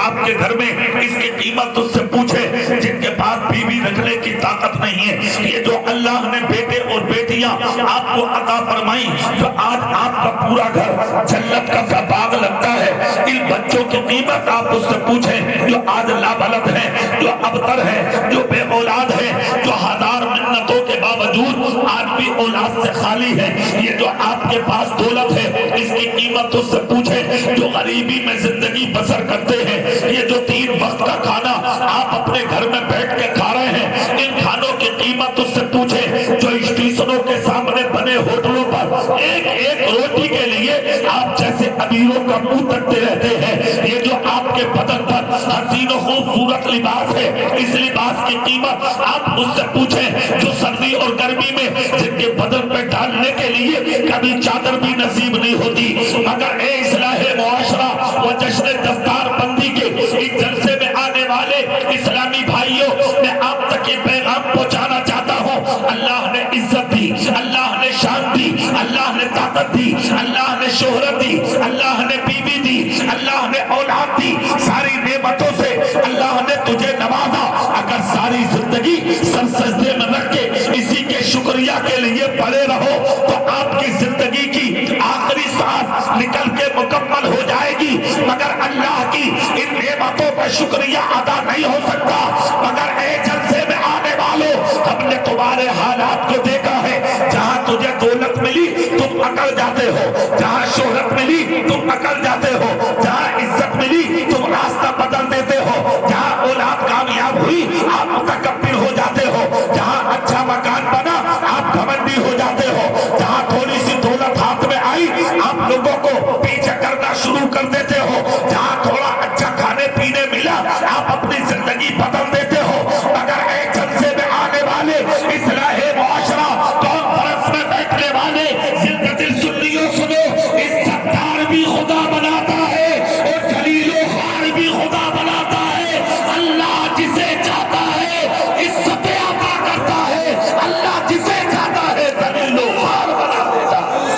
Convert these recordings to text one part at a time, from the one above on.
آپ کے گھر میں اس کی قیمت اس سے پوچھے جن کے پاس بیوی رکھنے کی طاقت نہیں ہے. یہ جو اللہ نے بیٹے اور بیٹیاں آپ کو عطا فرمائی تو آج آپ کا پورا گھر جنت کا سا باغ لگتا ہے. ان بچوں کی قیمت آپ اس سے پوچھیں جو آج لابلد ہیں, جو ابتر ہیں, جو بے اولاد ہیں, جو ہزار منتوں کے باوجود آج بھی اولاد سے خالی ہے. یہ جو آپ کے پاس دولت ہے اس کی قیمت اس سے پوچھیں جو غریبی میں زندگی بسر کرتے ہیں. یہ جو 3 وقت کا کھانا آپ اپنے گھر میں بیٹھ کے کھا رہے ہیں ان کھانوں کی قیمت اس سے پوچھیں جو اسٹیشنوں کے سامنے بنے ہوٹلوں پر ایک ایک روٹی کے لیے آپ جیسے امیروں کا منہ تکتے رہتے ہیں. یہ جو آپ کے بدن پر حسین و خوبصورت لباس ہے اس لباس کی قیمت آپ اس سے پوچھیں جو سردی اور گرمی میں جن کے بدن پہ ڈالنے کے لیے کبھی چادر بھی نصیب نہیں ہوتی. مگر اے اصلاح معاشرہ و جشن دستار بندی کے اس جلسے میں آنے والے اسلامی بھائیوں میں آپ تک یہ پیغام پہنچانا چاہتا ہوں اللہ نے عزت دی, اللہ نے شان دی, اللہ نے طاقت دی, اللہ نے شہرت دی, اللہ نے بیوی دی, اللہ نے اولاد دی, ساری نعمتوں سے اللہ نے تجھے نوازا. اگر ساری زندگی سر سجدے میں رکھ کے اسی کے شکریہ کے لیے پڑے رہو تو آپ کی زندگی کی آخری سانس نکل کے مکمل ہو جائے گی. مگر اللہ کی ان نعمتوں پر شکریہ ادا نہیں ہو سکتا. مگر اے جلسے میں آنے والوں ہم نے تمہارے حالات کو دیکھا ہے. جہاں تجھے دولت ملی تم اکڑ جاتے ہو, جہاں شہرت ملی تم اکڑ جاتے ہو, جہاں عزت ملی تم راستہ بدل دیتے ہو, جہاں اولاد کامیاب ہوئی آپ متکبر ہو جاتے ہو, جہاں اچھا مکان بنا آپ گھمنڈی ہو جاتے ہو, جہاں تھوڑی سی دولت ہاتھ میں آئی آپ لوگوں کو پیچھے کرنا شروع کر دیتے ہو, جہاں تھوڑا اچھا کھانے پینے ملا آپ اپنی زندگی بدل دیتے ہو. اگر ایک جلسے میں آنے والے اصلاح معاشرہ کانفرنس میں بیٹھنے والے زندہ دل سنیوں سنو, اس ستار بھی خدا بناتا ہے اور جلیل و خوار بھی خدا بناتا ہے. اللہ جسے چاہتا ہے عزت عطا کرتا ہے, اللہ جسے چاہتا ہے جلیل و خوار بنا دیتا ہے.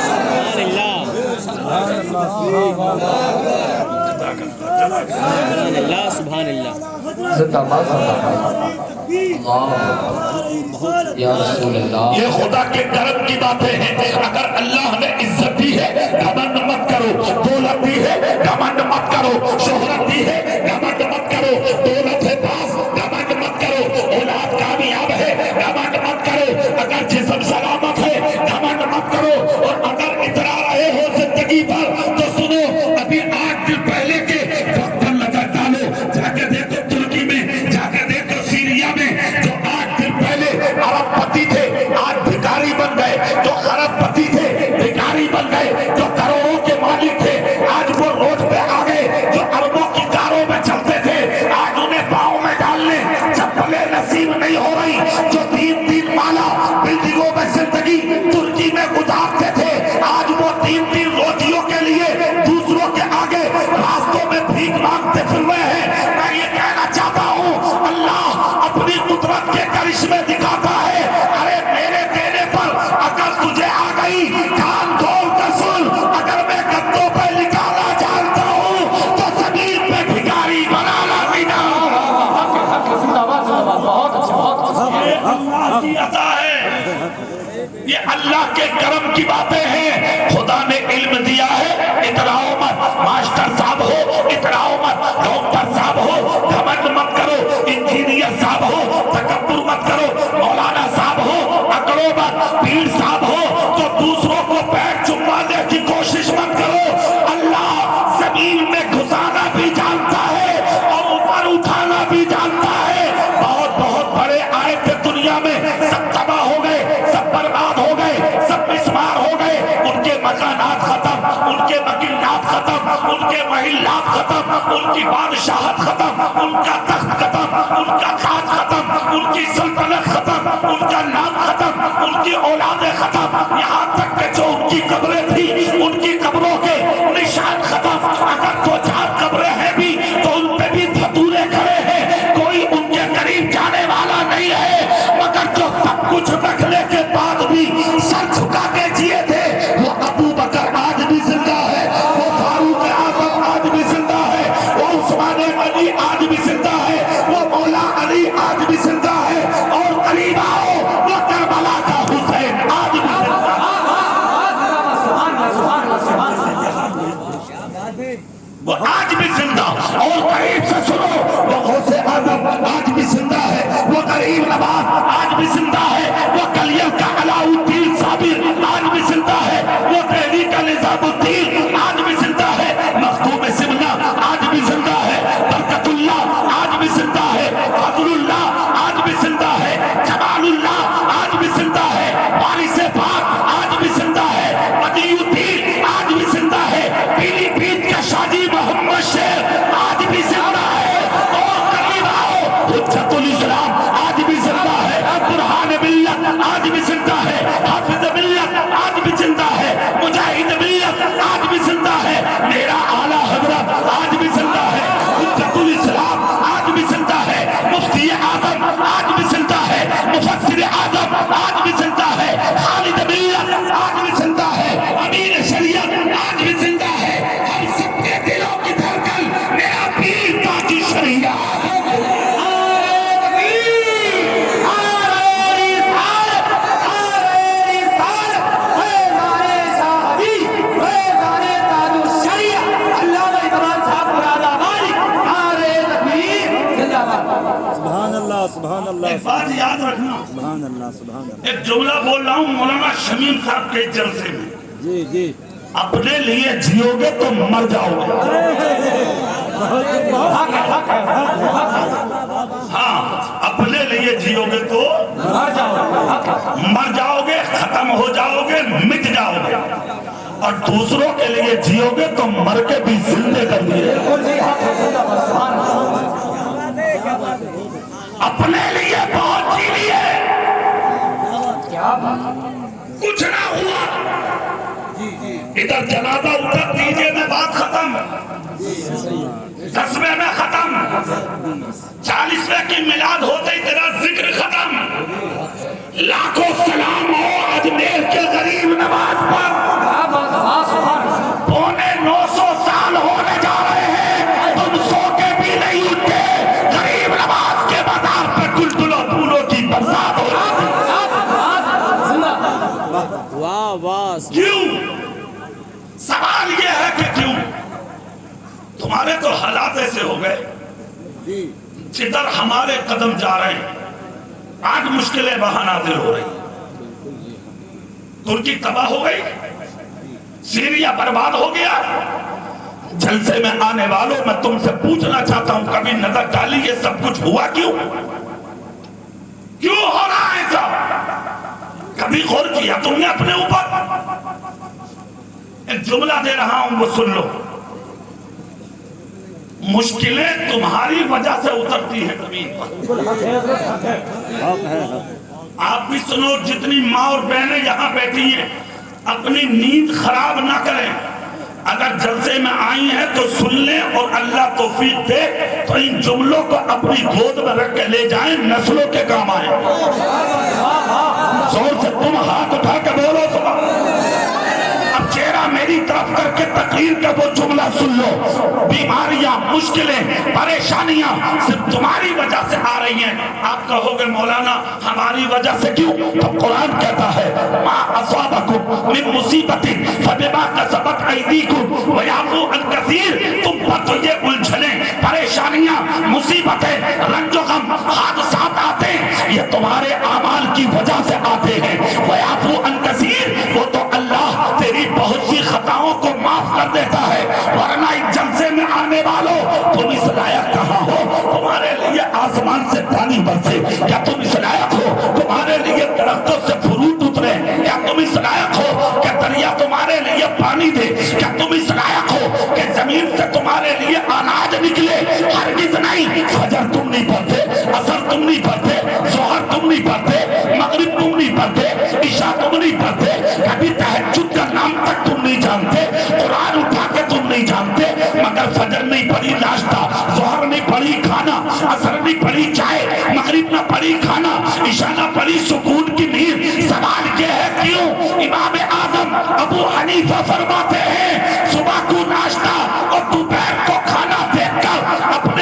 سبحان اللہ زندہ باد یا رسول اللہ. یہ خدا کے کرم کی باتیں ہیں. اگر اللہ نے عزت دی ہے گھمنڈ مت کرو, دولت دی ہے گھمنڈ مت کرو, شہرت دی ہے گھمنڈ مت کرو, دولت ہے پاس گھمنڈ مت کرو, اولاد کامیاب ہے گھمنڈ مت کرو, اگر جسم سلامت ہے گھمنڈ مت کرو. اور اگر اترا رہے ہو زندگی پر تو سنو ابھی 8 دن پہلے کے وقت پر نظر ڈالو, جا کے دیکھو ترکی میں, جا کے دیکھو سیریا میں, جو 8 دن پہلے عرب پتی تھے آج بھکاری بن گئے, جو خرب پتی تھے بھکاری بن گئے, جو کروڑوں کے مالک تھے آج وہ روڈ پہ آ گئے, جو اربوں کی کاروں میں چلتے تھے آج انہیں پاؤں میں ڈالنے چپلیں نصیب نہیں ہو رہی, جو 3 مالا بلڈنگوں میں زندگی ترکی میں گزارتے تھے آج وہ 3 روٹیوں کے لیے دوسروں کے آگے راستوں میں بھیک مانگتے پھر رہے ہیں. میں یہ کہنا چاہتا ہوں اللہ اپنی قدرت کے کرشمے دکھاتا ہے. ارے میرے دینے پر اگر تجھے آ گئی کان کھول کر سن, اگر میں گدوں پہ نکالا جانتا ہوں تو زمین پہ بھکاری بنانا بھی نہ. بہت اچھا, بہت اچھا. یہ اللہ کی عطا ہے, یہ اللہ کے کرم کی باتیں ہیں. خدا نے علم دیا ہے, اتراؤ مت, ماسٹر صاحب ہو اتراؤ مت, ڈاکٹر صاحب ہو گھمنڈ مت کرو, انجینئر صاحب ہو تکبر مت کرو, مولانا صاحب ہو اکڑو مت, پیر صاحب ہو تو دوسروں کو پیر چمانے کی کوشش مت کرو. اللہ زمین میں گھسانا بھی جانتا ہے اور اوپر اٹھانا بھی جانتا ہے. بہت بہت بڑے آئے تھے دنیا میں, سب تباہ ہو گئے, سب برباد ہو گئے, سب مسمار ہو گئے, ان کے مکانات ختم, ان کے مکینات ختم, ان کے محلات ختم, ان کی بادشاہت ختم, ان کا تخت ختم, ان کا تاج ختم, ان کی سلطنت ختم, ان کا نام ختم, ان کی اولادیں ختم, یہاں تک کہ جو ان کی قبریں تھی ان کی قبروں کے نشان ختم. اگر 2-4 قبریں ہیں بھی تو ان پہ بھی دھتورے کھڑے ہیں, کوئی ان کے قریب جانے والا نہیں ہے. مگر جو سب کچھ رکھنے کے بعد بھی سر جھکا کے جیے تھے وہ ابو بکر آج بھی زندہ ہے, وہ فاروق اعظم آج بھی زندہ ہے, وہ عثمان مولا علی آج بھی زندہ ہے، وہ مولا علی آج بھی زندہ ہے، اور قریب آؤ وہ کربلا کا حسین آج بھی زندہ ہے، وہ آج بھی زندہ، اور قریب سے سنو وہ غوث اعظم آج بھی زندہ ہے، وہ غریب نواز آج بھی زندہ ہے، وہ کلیل کا علاؤالدین صابر آج بھی زندہ ہے، وہ دہلی کا نظام الدین آج بھی زندہ ہے، مخدوم سمنہ آج بھی زندہ ہے، برکت اللہ آج بھی زندہ ہے، فضل اللہ آج بھی زندہ ہے، جمال اللہ آج بھی زندہ ہے، وارث پاک آج بھی زندہ ہے، بدیع الدین آج بھی زندہ ہے، پیلی بھیت کا شاجی محمد شیر آج بھی زندہ ہے، اور قریب آؤ حجت الاسلام آج بھی زندہ ہے، برہان ملت آج بھی زندہ ہے، حافظ ملت آج بھی زندہ ہے، مجاہد ملت آج بھی زندہ ہے، میرا اعلیٰ حضرت آج بھی زندہ ہے، حجت الاسلام آج بھی زندہ ہے، مفتی اعظم آج بھی زندہ ہے، مفسر اعظم آج بھی زندہ ہے، خالد ملت آج بھی زندہ ہے، امیر شریعت آج بھی زندہ ہے، ہم سب کے دلوں کی دھڑکن میرا پیر تاجی شریعت سبحان اللہ ایک بات یاد رکھنا، سبحان اللہ سبحان اللہ ایک جملہ بول رہا ہوں مولانا شمیم صاحب کے جلسے میں، جی جی اپنے لیے جیو گے تو مر جاؤ گے، ہاں اپنے لیے جیو گے تو مر جاؤ گے، ختم ہو جاؤ گے، مٹ جاؤ گے، اور دوسروں کے لیے جیو گے تو مر کے بھی زندے کر دیے، اپنے لیے بہت جی لیے، کچھ نہ ہوا، ادھر جنازہ ادھر دیجئے میں بات ختم، 10ویں میں ختم، 40ویں کی میلاد ہوتے ہی تیرا ذکر ختم، لاکھوں سلام ہو اجمیر کے غریب نواز پر، 950 سال ہونے جا رہے ہیں، تم سو کے بھی نہیں اٹھتے، غریب نواز کے بازار پہ گلگلوں پھولوں کی برسات ہو رہی ہے، واہ واہ کیوں؟ سوال یہ ہے کہ کیوں؟ تمہارے تو حالات ایسے ہو گئے، جدھر ہمارے قدم جا رہے ہیں آج مشکلیں وہاں نازل ہو رہی ہیں، ترکی تباہ ہو گئی، سیریا برباد ہو گیا، جلسے میں آنے والوں میں تم سے پوچھنا چاہتا ہوں کبھی نظر ڈالی یہ سب کچھ ہوا کیوں؟ کیوں ہو رہا ہے ایسا؟ کبھی غور کیا تم نے اپنے اوپر؟ ایک جملہ دے رہا ہوں وہ سن لو، مشکلیں تمہاری وجہ سے اترتی ہیں زمین پر، آپ بھی سنو، جتنی ماں اور بہنیں یہاں بیٹھی ہیں اپنی نیند خراب نہ کریں، اگر جلسے میں آئی ہیں تو سن لیں، اور اللہ توفیق دے تو ان جملوں کو اپنی گود میں رکھ کے لے جائیں، نسلوں کے کام آئیں، زور سے تم ہاتھ اٹھا کے بولو سبحان اللہ۔ اب چہرہ میری طرف کر کے تقریر کا وہ جملہ سن لو، بیماریاں، مشکلیں، پریشانیاں صرف تمہاری وجہ سے آ رہی ہیں، آپ کہو گے مولانا ہماری وجہ سے کیوں؟ تو قرآن کہتا ہے ما اصابکم من مصیبت فبما کسبت ایدیکم ویعفو عن کثیر، تم پر تو یہ الجھنیں، پریشانیاں، مصیبتیں، رنج و غم، حادثات آتے ہیں، یہ تمہارے اعمال کی وجہ سے آتے ہیں، ویعفو عن کثیر، وہ تو اللہ تیری بہت سی خطاؤں کو معاف کر دیتا ہے، ورنہ اس جلسے میں آنے والوں تم اس لائق کہاں ہو؟ تمہارے لیے آسمان سے پانی برسے کیا تم اس لائق ہو؟ تمہارے لیے درختوں سے فروٹ اترے کیا تم اس لائق ہو؟ کہ دریا تمہارے لیے پانی دے کیا تم اس لائق ہو؟ کہ زمین سے تمہارے لیے اناج نکلے؟ ہرگز نہیں۔ فجر تم نہیں پڑھتے، عصر تم نہیں پڑھتے، ظہر تم نہیں پڑھتے، مغرب تم نہیں پڑھتے، عشاء تم نہیں پڑھتے، کبھی تہجد کا نام تک تم نہیں جانتے، قرآن اٹھا کے تم نہیں جانتے، مگر فجر نہیں پڑھی ناشتہ، ظہر نہیں پڑھی کھانا، عصر نہیں پڑھی چائے، مغرب نہ پڑھی کھانا، عشاء نہ پڑھی سکون کی نیند۔ سوال یہ ہے کیوں؟ امام اعظم ابو حنیفہ فرماتے ہیں صبح کو ناشتہ اور دوپہر کو کھانا دیکھ کر اپنے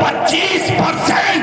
25%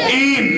3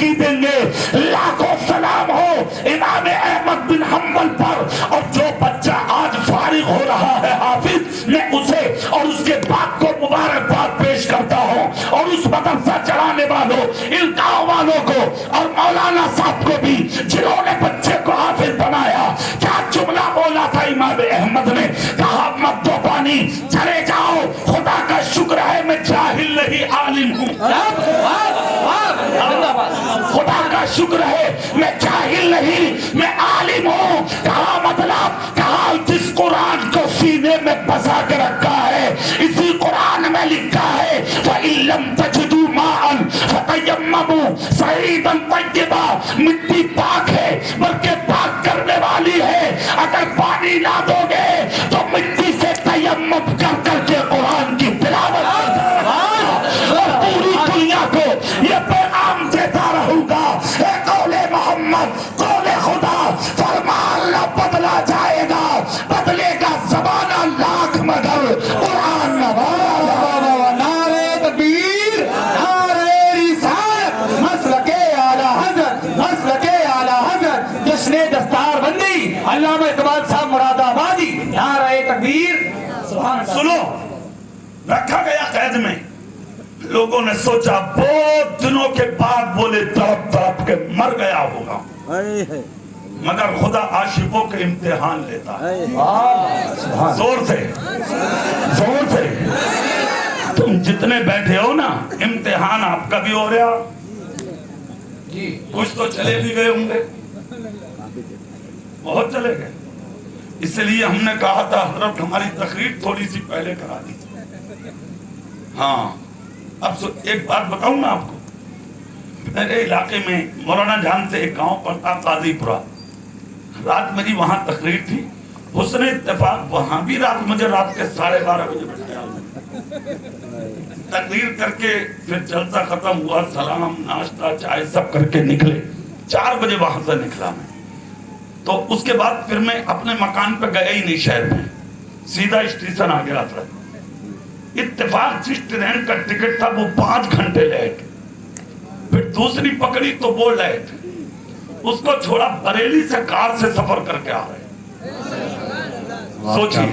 نیکی دیں گے. لاکھوں سلام ہو امام احمد بن حنبل پر. اور جو بچہ آج فارغ ہو رہا ہے حافظ، میں اسے اور اس کے باپ کو مبارکباد پیش کرتا ہوں، اور اس مدرسہ چلانے والوں، القاء والوں کو، اور مولانا صاحب کو بھی جنہوں نے بچے کو حافظ بنایا. کیا جملہ بولا تھا امام احمد نے؟ کہا مت دو پانی، چلے جاؤ، خدا کا شکر ہے میں جاہل نہیں عالم ہوں. خدا کا شکر ہے میں جاہل نہیں میں عالم ہوں. کہا مطلب؟ کہا جس قرآن کو سینے میں بسا کے رکھا ہے اسی قرآن میں لکھا ہے فَإِن لَّمْ تَجِدُوا مَاءً فَتَيَمَّمُوا صَعِيدًا طَيِّبًا. مٹی پاک ہے بلکہ پاک کرنے والی ہے. اگر پانی نہ دو گے تو مٹی سے تیمم کر کر کے قرآن کی تلاوت اور پوری دنیا کو یہ پیغام دیتا رہوں گا. اے قول محمد، قول خدا، فرمان نہ بدلا جائے گا، بدلے گا زمانہ لاکھ مگر قرآن نہ بدلا. نعرہ تکبیر، نعرہ رسالت، مسلک اعلیٰ حضرت، مسلک اعلیٰ حضرت، جشن دستار بندی علامہ اقبال صاحب مراد آبادی. نعرہ تکبیر. سبحان اللہ. سنو، رکھا گیا قید میں. لوگوں نے سوچا بہت دنوں کے بعد بولے تڑپ تڑپ کے مر گیا ہوگا، مگر خدا عاشقوں کے امتحان لیتا ہے. زور سے زور سے. تم جتنے بیٹھے ہو نا، امتحان آپ کا بھی ہو رہا. کچھ تو چلے بھی گئے ہوں گے، بہت چلے گئے. اس لیے ہم نے کہا تھا حضرت ہماری تقریر تھوڑی سی پہلے کرا دی. ہاں، اب ایک بات بتاؤں میں آپ کو. میرے علاقے میں مولانا جان سے ایک گاؤں پڑتا قاضی پورا. رات میری وہاں تقریر تھی. حسن اتفاق وہاں بھی مجھے رات کے 12:30 بجے بٹھایا. تقریر کر کے پھر جلسہ ختم ہوا، سلام ناشتہ چائے سب کر کے نکلے. 4 بجے وہاں سے نکلا میں. تو اس کے بعد پھر میں اپنے مکان پہ گیا ہی نہیں شہر میں، سیدھا اسٹیشن آ گیا تھا. اتفاق جس ٹرین کا ٹکٹ تھا وہ 5 گھنٹے لیٹ. پھر دوسری پکڑی تو وہ لیٹ. اس کو چھوڑا، بریلی سے کار سے سفر کر کے آ رہے. سوچیے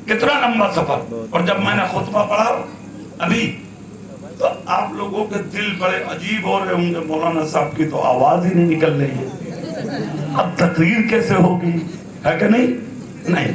کتنا لمبا سفر. اور جب میں نے خطبہ پڑھا ابھی تو آپ لوگوں کے دل بڑے عجیب ہو رہے ہوں گے. مولانا صاحب کی تو آواز ہی نہیں نکل رہی ہے، اب تقریر کیسے ہوگی، ہے کہ نہیں؟ نہیں،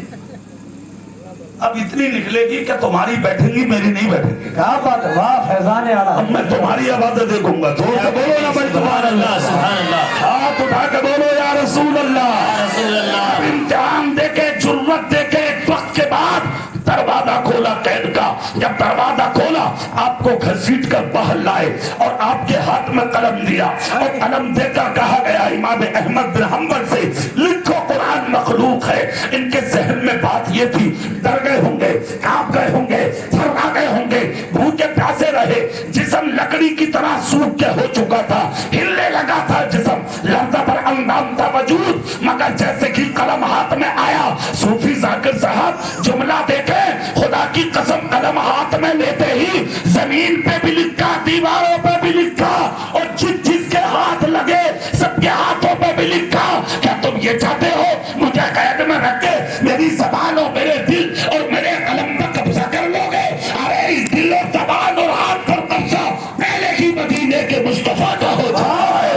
اب اتنی نکلے گی کہ تمہاری بیٹھیں گی، میری نہیں بیٹھیں گی. کیا بات ہے، واہ فیضان اعلیٰ. اب میں تمہاری آوازیں دیکھوں گا. زور سے بولو نا بھائی سبحان اللہ، سبحان اللہ. ہاتھ اٹھا کے بولو یا رسول اللہ، رسول اللہ. امتحان دے کے، جرت دے کے، ایک وقت کے بعد دروازہ کھولا قید کا. جب دروازہ کھولا آپ کو گھسیٹ کر باہر لائے اور آپ کے ہاتھ میں قلم دیا اور قلم دے کر کہا گیا امام احمد بن حنبل سے لکھو قرآن مخلوق ہے. ان کے ذہن میں بات یہ تھی، ڈر گئے ہوں گے، کانپ گئے ہوں گے، تھرا گئے ہوں گے، بھوکے پیاسے رہے. جسم لکڑی کی طرح سوکھ کے ہو چکا تھا، ہلنے لگا تھا جسم، لرزہ پر اندام تھا وجود. مگر جیسے کہ قلم ہاتھ میں آیا، صوفی ذاکر صاحب جملہ دیکھے، خدا کی قسم قلم ہاتھ میں لیتے ہی زمین پہ بھی لکھا، دیواروں پہ بھی لکھا، اور جس جس کے ہاتھ لگے سب کے ہاتھوں پہ بھی لکھا. کیا تم یہ چاہتے ہو مجھے قید میں رکھ کے میری زبان اور میرے دل اور میرے قلم پر قبضہ کر لو گے؟ ارے اس دل اور زبان اور ہاتھ پر قبضہ پہلے ہی مدینے کے مصطفیٰ کا ہو جائے.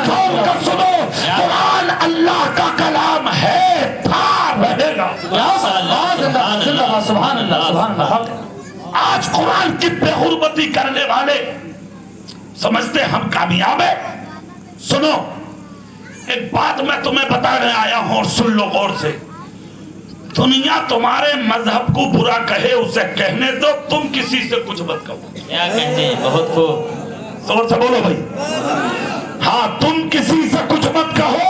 کھول کر سنو، قرآن اللہ کا کلام ہے، تھا، رہے گا. سبحان اللہ، سبحان اللہ. آج قرآن کی بے حرمتی کرنے والے سمجھتے ہم کامیاب ہیں. سنو ایک بات میں تمہیں بتانے آیا ہوں اور سن لو غور سے. دنیا تمہارے مذہب کو برا کہے اسے کہنے دو، تم کسی سے کچھ مت کہو. کیا کہتے ہیں، بہت خوب. زور سے بولو بھائی. ہاں، تم کسی سے کچھ مت کہو،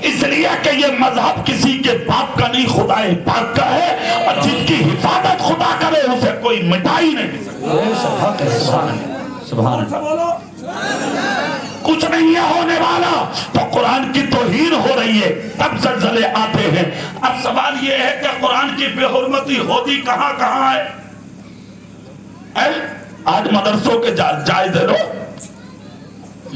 اس لیے کہ یہ مذہب کسی کے باپ کا نہیں، خدا پاک کا ہے، اور جس کی حفاظت خدا کرے اسے کوئی مٹا ہی نہیں سکتا. سبحان اللہ. بولو کچھ نہیں ہے ہونے والا. تو قرآن کی توہین ہو رہی ہے، تب زلزلے آتے ہیں. اب سوال یہ ہے کہ قرآن کی بے حرمتی ہوتی کہاں کہاں ہے؟ آج مدرسوں کے جائزے لو،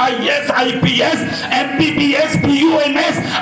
IAS, IPS, MBBS, BUMS।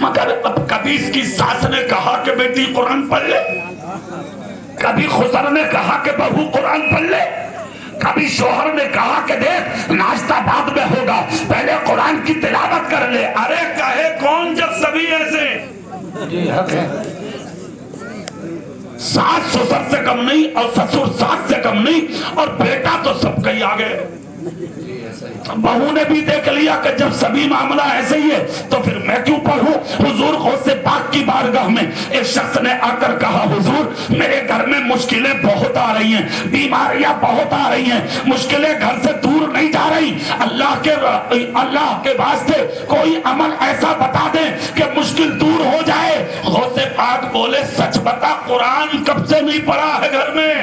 مگر اب کبھی اس کی ساس نے کہا کہ بیٹی قرآن پڑھ لے، کبھی خسر نے کہا کہ بہو قرآن پڑھ لے، کبھی شوہر نے کہا کہ دیکھ ناشتہ بعد میں ہوگا پہلے قرآن کی تلاوت کر لے۔ ارے کہے کون جب سبھی ایسے؟ ساس سسر سے کم نہیں اور سسر ساس سے کم نہیں اور بیٹا تو سب کہیں آگے۔ بہو نے بھی دیکھ لیا کہ جب سبھی معاملہ ایسے ہی ہے تو پھر میں کیوں پڑھوں۔ حضور غوث پاک کی بارگاہ میں ایک شخص نے آ کر کہا حضور میرے گھر میں مشکلیں بہت آ رہی ہیں، بیماریاں بہت آ رہی ہیں، مشکلیں گھر سے دور نہیں جا رہی، اللہ کے واسطے کوئی عمل ایسا بتا دیں کہ مشکل دور ہو جائے۔ غوث پاک بولے سچ بتا قرآن کب سے نہیں پڑھا ہے گھر میں؟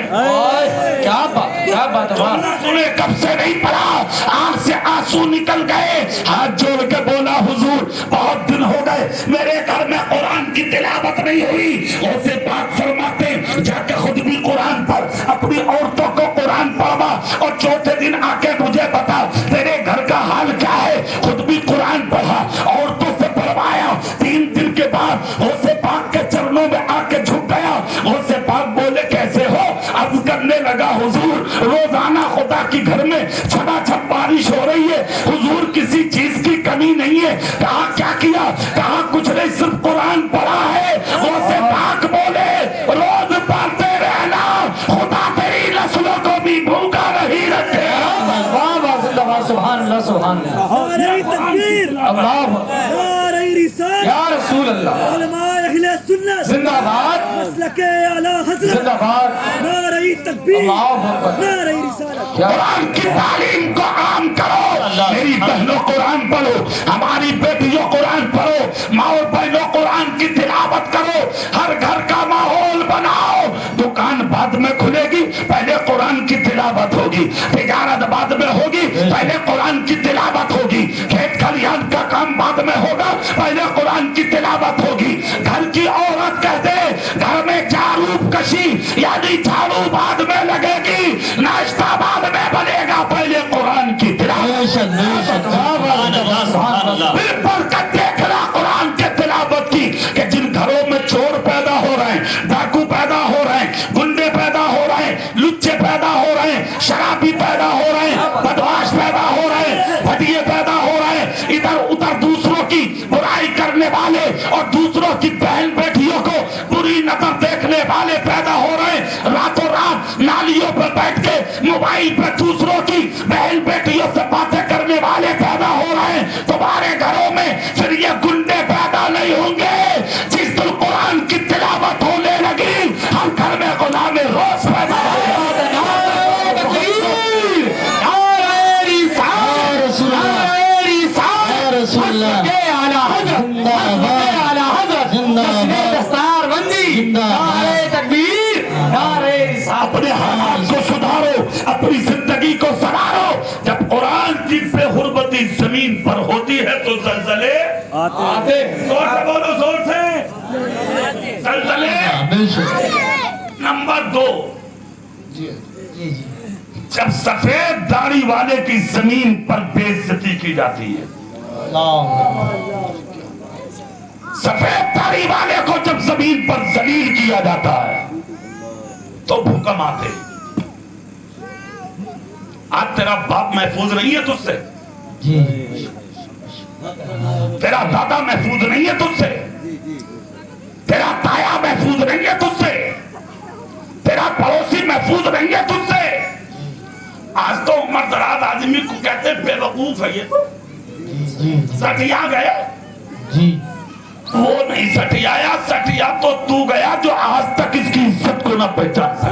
کیا بات سنے کب سے نہیں پڑھا؟ آنکھ سے آنسو نکل گئے، ہاتھ جوڑ کے بولا حضور بہت دن ہو گئے میرے گھر میں قرآن کی تلاوت نہیں ہوئی۔ غوث پاک فرماتے جا کے خود بھی قرآن پڑھ، اپنی عورتوں کو قرآن پڑھوا اور چوتھے دن آ کے مجھے بتا تیرے گھر کا حال کیا ہے۔ خود بھی قرآن پڑھا، عورتوں سے پڑھوایا۔ 3 دن کے بعد غوث پاک کے چرنوں میں آ کے جھک گیا۔ غوث پاک بولے کیسے ہو؟ عرض کرنے لگا حضور روزانہ خدا کی گھر میں چھپا چھپ بارش ہو رہی ہے، حضور کسی چیز کی کمی نہیں ہے۔ کہا کیا کیا؟ کہا کچھ نہیں صرف قرآن پڑھا ہے۔ غوث پاک بولے روز پڑھتے رہنا خدا تیری نسلوں کو بھی بھوکا نہیں رکھے۔ سبحان اللہ سبحان اللہ نعرہ تکبیر، اللہ نعرہ رسالت، یا رسول اللہ، علماء اہل سنت زندہ باد، مسلک اعلی حضرت، زندہ باد، نعرہ تکبیر، اللہ اکبر، نعرہ رسالت۔ قرآن کی تعلیم کو عام کرو، میری بہنوں قرآن پڑھو، ہماری بیٹیوں قرآن پڑھو، ماں اور بہنوں قرآن کی تلاوت کرو، ہر گھر کا ماحول بناؤ۔ دکان بعد میں کھلے گی پہلے قرآن کی تلاوت ہوگی، تجارت بعد میں ہوگی پہلے قرآن کی تلاوت ہوگی، کھیت کھلیان کا کام بعد میں ہوگا پہلے قرآن کی تلاوت ہوگی۔ گھر کی عورت کہتے گھر میں جھاڑو کشی یعنی جھاڑو بعد میں لگے گی، ناشتہ بعد میں بنے گا، پہلے قرآن کی تلاوت۔ پھر پڑھ کر دیکھنا قرآن کے تلاوت کی کہ جن گھروں میں چور پیدا ہو رہے ہیں، ڈاکو پیدا ہو رہے ہیں، گنڈے پیدا ہو رہے ہیں، لچے پیدا ہو رہے ہیں، شرابی پیدا ہو رہے ہیں، بدماش پیدا ہو رہے ہیں، بھٹیے پیدا ہو رہے ہیں، ادھر ادھر دوسروں کی برائی کرنے والے اور دوسروں کی بہن بیٹیوں کو بری نظر دیکھنے والے پیدا ہو رہے ہیں، راتوں رات نالیوں پر بیٹھ کے موبائل پر دوسروں کی بہن بیٹیوں سے باتیں کرنے والے پیدا ہو رہے ہیں۔ تمہارے گھروں میں پھر یہ گنڈے پیدا نہیں ہوں گے۔ جس دن قرآن کی تلاوت ہونے لگی ہر گھر میں غلام روز پیدا ہوگا۔ اپنے حالات کو سدھارو، اپنی زندگی کو سنوارو۔ جب قرآن کی بے حرمتی زمین پر ہوتی ہے تو زلزلے آتے۔ زور سے بولو، زور سے زلزلے۔ نمبر 2، جب سفید داڑھی والے کی زمین پر بے عزتی کی جاتی ہے، سفید داڑھی والے کو جب زمین پر ذلیل کیا جاتا ہے تو بھوکم آتے۔ آج تیرا باپ محفوظ نہیں ہے تجھ سے، تیرا دادا محفوظ نہیں ہے تجھ سے، تیرا تایا محفوظ نہیں ہے تجھ سے، تیرا پڑوسی محفوظ نہیں ہے تجھ سے۔ آج تو عمر دراز آدمی کو کہتے ہیں بے وقوف ہے، یہ تو سٹیا گیا۔ وہ نہیں سٹیایا، سٹیا تو گیا جو آج تک اس کی عزت کو نہ پہچان سکا۔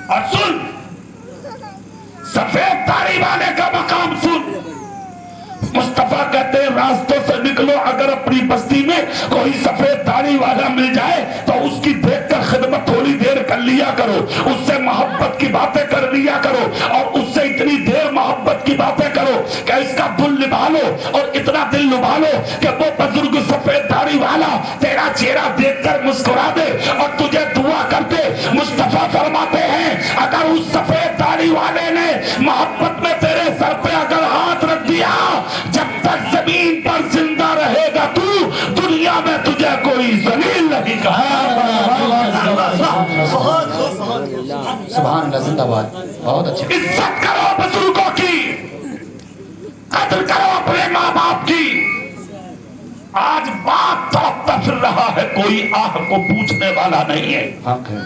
اور سن، سفید داڑھی والے کا مقام سن۔ مصطفیٰ کہتے ہیں راستوں سے نکلو، اگر اپنی بستی میں کوئی سفید داڑھی والا مل جائے تو اس کی دیکھ کر خدمت تھوڑی دیر کر لیا کرو، اس سے محبت کی باتیں کر لیا کرو، اور اس سے اتنی دیر محبت کی باتیں کرو کہ اس کا دل لبھا لو، اور اتنا دل لبھا لو کہ وہ بزرگ سفید داڑھی والا تیرا چہرہ دیکھ کر مسکرا دے اور تجھے دعا کر دے۔ مصطفیٰ فرماتے ہیں اگر اس سفید داڑھی والے نے محبت میں تیرے سر پہ اگر ہاتھ رکھ دیا، جب تک زمین پر زندہ الہی کا سبحان اللہ، زندہ باد، بہت اچھے. عزت کرو بزرگوں کی، قدر کرو اپنے ماں باپ کی. آج باپ تڑپتا پھر رہا ہے، کوئی آہ کو پوچھنے والا نہیں ہے. حق ہے.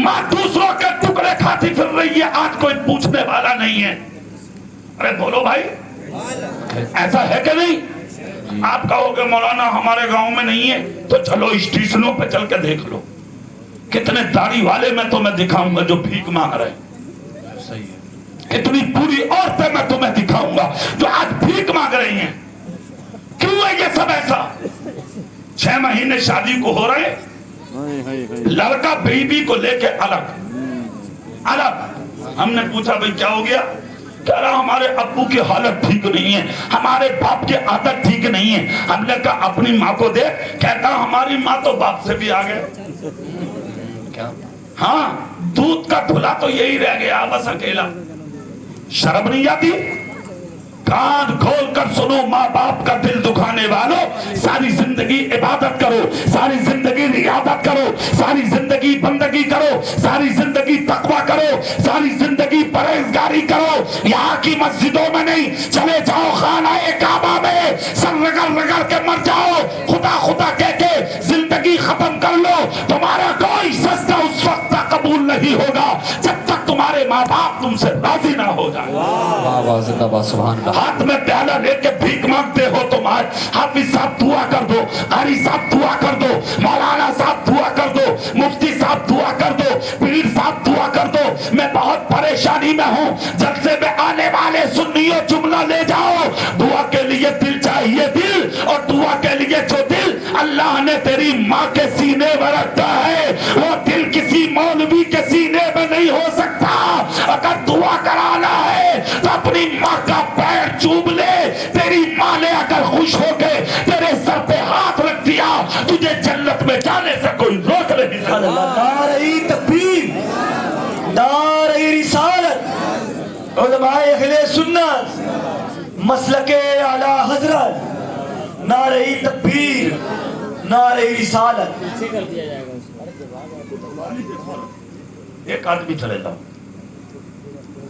ماں دوسروں کے ٹکڑے کھاتی پھر رہی ہے، آج کوئی پوچھنے والا نہیں ہے. ارے بولو بھائی، ایسا ہے کہ نہیں؟ آپ کہو کہ مولانا ہمارے گاؤں میں نہیں ہے، تو چلو اسٹیشنوں پہ چل کے دیکھ لو، کتنے داڑھی والے میں تمہیں دکھاؤں گا جو بھیک مانگ رہے ہیں. صحیح ہے. کتنی پوری عورتیں میں تمہیں دکھاؤں گا جو آج بھیک مانگ رہی ہیں. کیوں ہے یہ سب ایسا؟ 6 مہینے شادی کو ہو رہے، لڑکا بیوی کو لے کے الگ. ہم نے پوچھا بھئی کیا ہو گیا؟ کہہ رہا ہمارے ابو کی حالت ٹھیک نہیں ہے، ہمارے باپ کی عادت ٹھیک نہیں ہے. ہم نے کہا اپنی ماں کو دیکھ. کہتا ہماری ماں تو باپ سے بھی آگے. ہاں، دودھ کا دھلا تو یہی رہ گیا بس اکیلا. شرم نہیں آتی؟ کان کھول کر سنو ماں باپ کا دل دکھانے والوں، ساری زندگی عبادت کرو، ساری زندگی ریاضت کرو، ساری زندگی بندگی کرو، ساری زندگی تقوی کرو، ساری زندگی پرہیزگاری کرو. یہاں کی مسجدوں میں نہیں، چلے جاؤ خانہ کعبہ میں، سر رگڑ رگڑ کے مر جاؤ، خدا خدا کہہ کے زندگی ختم کر لو. تمہارا کوئی سجدہ اس وقت تک قبول نہیں ہوگا جب تک تمہارے ماں باپ تم سے راضی نہ ہو جائے. واہ واہ، زندہ باد، سبحان اللہ. ہاتھ میں پیالہ لے کے بھیک مانگتے ہو تم آج. حافظ صاحب دعا کر دو، قاری صاحب دعا کر دو، مولانا صاحب دعا کر دو، مفتی صاحب دعا کر دو، پیر صاحب دعا کر دو. میں بہت پریشانی میں ہوں. جلسے میں آنے والے سنیوں جملہ لے جاؤ. دعا کے لیے دل چاہیے، دل، اور دعا کے لیے جو دل اللہ نے تیری ماں کے سینے میں رکھا ہے وہ دل کسی مولوی کے سینے میں نہیں ہو سکتا. اگر دعا کرانا ہے تو اپنی ماں کا پیر چوم لے. تیری ماں نے اگر خوش ہو کے تیرے سر پہ ہاتھ رکھ دیا، تجھے جنت میں جانے سے کوئی روک نہیں سکتا. نعرہ تکبیر، نعرہ رسالت، علماء اہل سنت، مسلک اعلی حضرت، نعرہ تکبیر، نعرہ رسالت. ایک آدمی چلے جاؤ،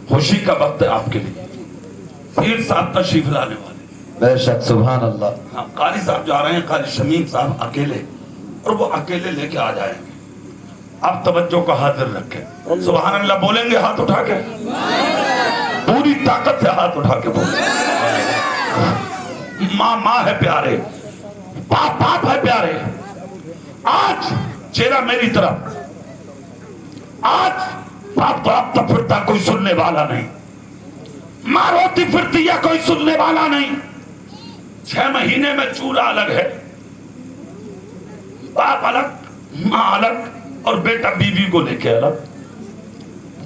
خوشی کا وقت ہے آپ کے لیے. پیر صاحب تشریف لانے والے، بے شک، سبحان اللہ. ہاں، قاری صاحب جا رہے ہیں، قاری شمیم صاحب اکیلے، اور وہ اکیلے لے کے آ جائیں گے. آپ توجہ کا حاضر رکھیں. سبحان اللہ بولیں گے ہاتھ اٹھا کے، پوری طاقت سے ہاتھ اٹھا کے بولیں. ماں ماں ہے پیارے، باپ باپ ہے پیارے. آج چہرہ میری طرف، آج باپ تڑپتا پھرتا کوئی سننے والا نہیں، ماں روتی پھرتی یا کوئی سننے والا نہیں. 6 مہینے میں چولہا الگ ہے، باپ الگ، ماں الگ، اور بیٹا بیوی کو لے کے الگ.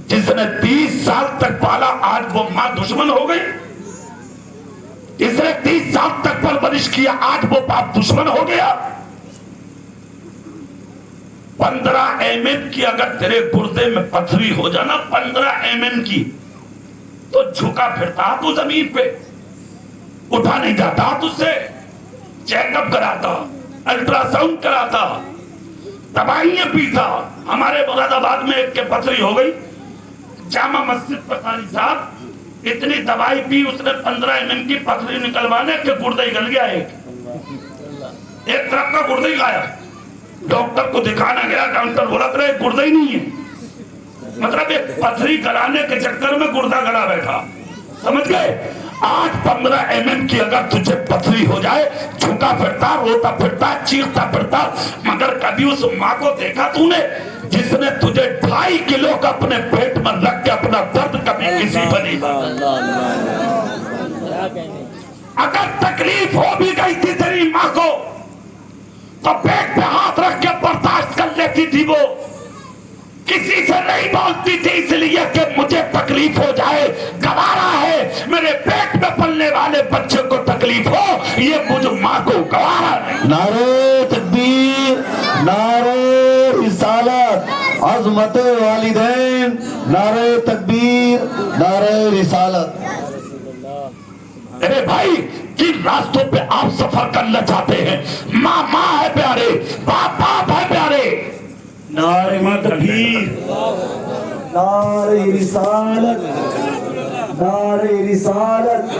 جس نے 30 سال تک پالا آج وہ ماں دشمن ہو گئی. جس نے 30 سال تک پرورش کیا آج وہ باپ دشمن ہو گیا. 15 mm کی اگر تیرے گردے میں پتھری ہو جانا، 15 mm کی، تو جھکا پھرتا تو زمین پہ، اٹھا نہیں جاتا تجھ سے. چیک اپ کراتا، الٹرا ساؤنڈ کراتا، دوائیاں پیتا. ہمارے مراد آباد میں ایک کے پتھری ہو گئی، جامع مسجد پر قاری صاحب اتنی دوائی پی اس نے 15 mm کی پتھری نکلوانے کے گردے ہی گل گیا. ایک طرف کا گردے ہی گایا. ڈاکٹر کو دکھانا گیا، ڈاکٹر بولا رہے گردہ ہی نہیں ہے. مطلب ایک پتھری گلانے کے چکر میں گردہ گلا بیٹھا. سمجھ گئے؟ آج 15 mm کی اگر تجھے پتھری ہو جائے، جھکا پھرتا، روتا پھرتا، چیختا پھرتا. مگر کبھی اس ماں کو دیکھا تو نے جس نے تجھے 2.5 کلو کا اپنے پیٹ میں رکھ کے اپنا درد کبھی کسی پر نہیں بتا. اگر تکلیف ہو بھی گئی تھی تیری ماں کو تو پیٹ پہ ہاتھ رکھ کے برداشت کر لیتی تھی. وہ کسی سے نہیں بولتی تھی اس لیے کہ مجھے تکلیف ہو جائے، گوارا ہے میرے پیٹ میں پلنے والے بچے کو تکلیف ہو، یہ مجھ ماں کو گوارا نہیں. نعرہ تکبیر، نعرہ رسالت، عظمت والدین، نعرہ تکبیر، نعرہ رسالت. ارے بھائی جن راستوں پہ آپ سفر کرنا چاہتے ہیں، ماں ماں ہے پیارے، باپ باپ ہے پیارے. نعرہ تکبیر، نعرہ رسالت، نعرہ رسالت،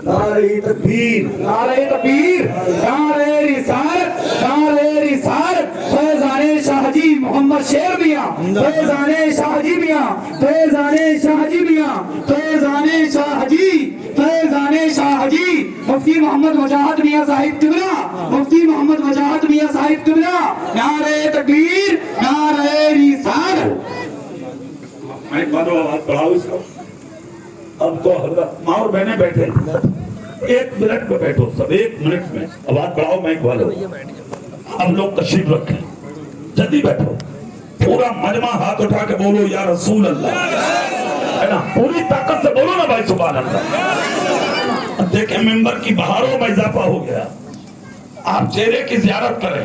نعرہ تکبیر، نعرہ تکبیر، نعرہ رسالت، نعرہ رسالت. فیضان شاہ جی محمد شیر میاں، فیضان شاہ جی میاں، فیضان شاہ جی میاں، فیضان شاہ جی، فیضان شاہ جی. مفتی محمد وجاہت میاں صاحب قبلہ، مفتی محمد وجاہت میاں صاحب قبلہ. نعرہ تکبیر، نعرہ رسالت. میں بڑھاؤ اس کو. اب تو حضرت ماں اور بہنیں بیٹھے ہیں، 1 منٹ میں بیٹھو سب، 1 منٹ میں آواز بڑھاؤ. میں والو اب لوگ تشریف رکھیں، جلدی بیٹھو. پورا مجمع ہاتھ اٹھا کے بولو یا رسول اللہ، ہے نا؟ پوری طاقت سے بولو نا بھائی سبحان اللہ. اب دیکھیں ممبر کی بہاروں میں اضافہ ہو گیا. آپ چہرے کی زیارت کریں.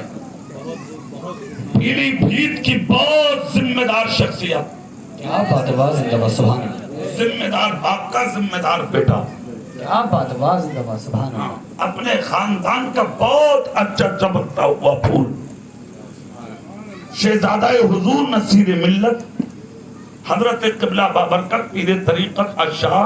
پیلی بھیت کی بہت ذمہ دار شخصیت، کیا بات ہے، واہ زندہ باد سبحان اللہ. ذمہ دار باپ کا ذمہ دار بیٹا، کیا بات ہے، واہ زندہ باد سبحان اللہ. اپنے خاندان کا بہت اچھا چمکتا ہوا پھول، شہزادہ حضور نصیر ملت حضرت قبلہ بابرکت پیر طریقت الشاہ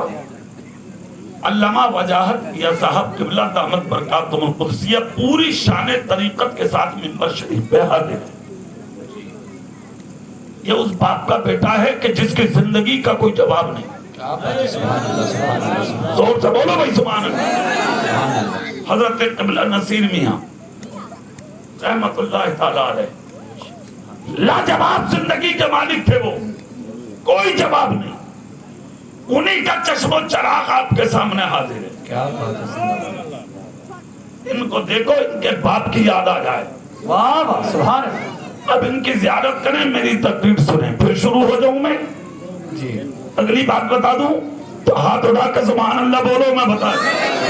علامہ وجاہت یا صاحب قبلہ دامت برکاتہم القدسیہ پوری شان طریقت کے ساتھ منبر شریف پہ حاضر. یہ اس باپ کا بیٹا ہے کہ جس کی زندگی کا کوئی جواب نہیں. کیا بات ہے، سبحان اللہ، سبحان اللہ. زور سے بولو بھائی سبحان اللہ. حضرت قبلہ نصیر میاں رحمت اللہ تعالی علیہ لاجواب زندگی کے مالک تھے. وہ کوئی جواب نہیں، انہی کا چشم و چراغ آپ کے سامنے حاضر ہے. کیا بات ہے، زندہ باد. ان کو دیکھو، ان کے باپ کی یاد آ جائے. واہ واہ سبحان اللہ. اب ان کی زیارت کریں، میری تقریر سنیں، پھر شروع ہو جاؤں میں. جی اگلی بات بتا دوں تو ہاتھ اٹھا کے سبحان اللہ بولو، میں بتا دوں.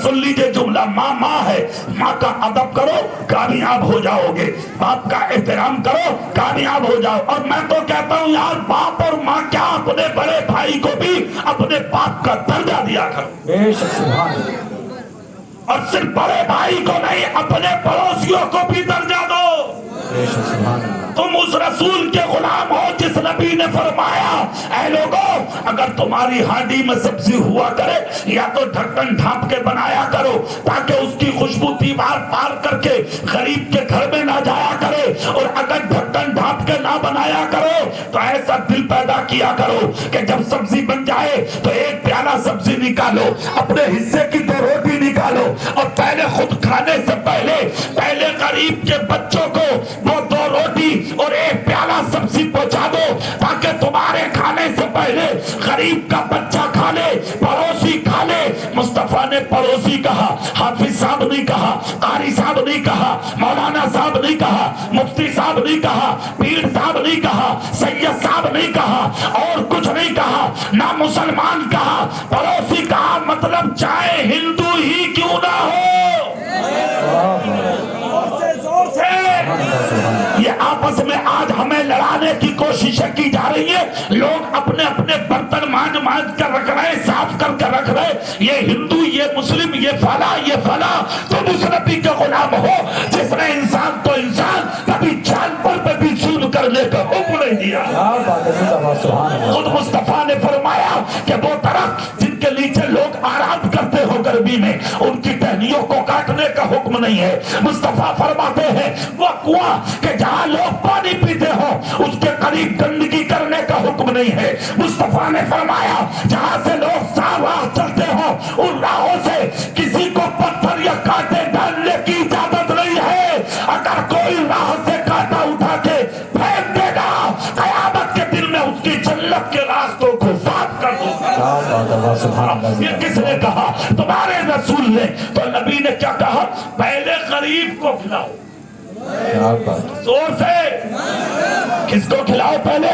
سن لیجئے جملہ، ماں ماں ہے، ماں کا ادب کرو کامیاب ہو جاؤ گے، باپ کا احترام کرو کامیاب ہو جاؤ. اور میں تو کہتا ہوں یار، باپ اور ماں کیا، اپنے بڑے بھائی کو بھی اپنے باپ کا درجہ دیا کرو. بے شک سبحان اللہ. اور صرف بڑے بھائی کو نہیں، اپنے پڑوسیوں کو بھی درجہ دو. بے شک سبحان اللہ. تم اس رسول کے غلام ہو جس نبی نے فرمایا، اے لوگوں اگر تمہاری ہانڈی میں سبزی ہوا کرے یا تو ڈھکن ڈھانپ کے بنایا کرو تاکہ اس کی خوشبو دیوار پار کر کے غریب کے گھر میں نہ جایا کرے، اور اگر ڈھکن ڈھانپ کے نہ بنایا کرو تو ایسا دل پیدا کیا کرو کہ جب سبزی بن جائے تو 1 پیالہ سبزی نکالو، اپنے حصے کی 2 روٹی نکالو، اور پہلے خود کھانے سے پہلے غریب کے بچوں کو وہ 2 روٹی اور 1 پیالہ سبزی پہنچا دو تاکہ تمہارے کھانے سے پہلے غریب کا بچہ کھا لے، پڑوسی کھا لے. مصطفیٰ نے پڑوسی کہا، حافظ صاحب نہیں کہا، قاری صاحب نہیں کہا، مولانا صاحب نہیں کہا، مفتی صاحب نہیں کہا، پیر صاحب نہیں کہا، سید صاحب نہیں کہا، اور کچھ نہیں کہا، نہ مسلمان کہا، پڑوسی کہا. مطلب چاہے ہندو ہی کیوں نہ ہو، یہ آپس میں آج ہمیں لڑانے کی کوششیں کی جا رہی ہیں. لوگ اپنے اپنے برتن مانج کر رکھ رہے، صاف کر کے رکھ رہے، یہ ہندو، یہ مسلم، یہ فلاں. تم اس نبی کے غلام ہو جس نے انسان تو انسان کبھی جانور پہ بھی ظلم کرنے کا حکم نہیں دیا. خود مصطفیٰ نے فرمایا کہ وہ درخت جن کے نیچے لوگ آرام کرتے ہو گرمی میں، ان کی ٹہنیوں کو کاٹنے کا حکم نہیں ہے. مصطفیٰ فرماتے ہیں وہ کنواں کہ جہاں لوگ پانی پیتے ہو اس کے قریب گندگی کرنے کا حکم نہیں ہے. مصطفیٰ نے فرمایا جہاں سے لوگ صاف راہ چلتے ہو ان راہوں سے کسی کو پتھر یا کانٹے ڈالنے کی اجازت نہیں ہے. اگر کوئی راہ سے کانٹا اٹھا کے پھینک دے گا، قیامت کے دن میں اس کی جنت کے راستوں کو صاف کر دوں گا. یہ کس نے کہا؟ تمہارے رسول نے. تو نبی نے کیا کہا؟ پہلے غریب کو کھلاؤ. زور سے کس کو کھلاؤ؟ پہلے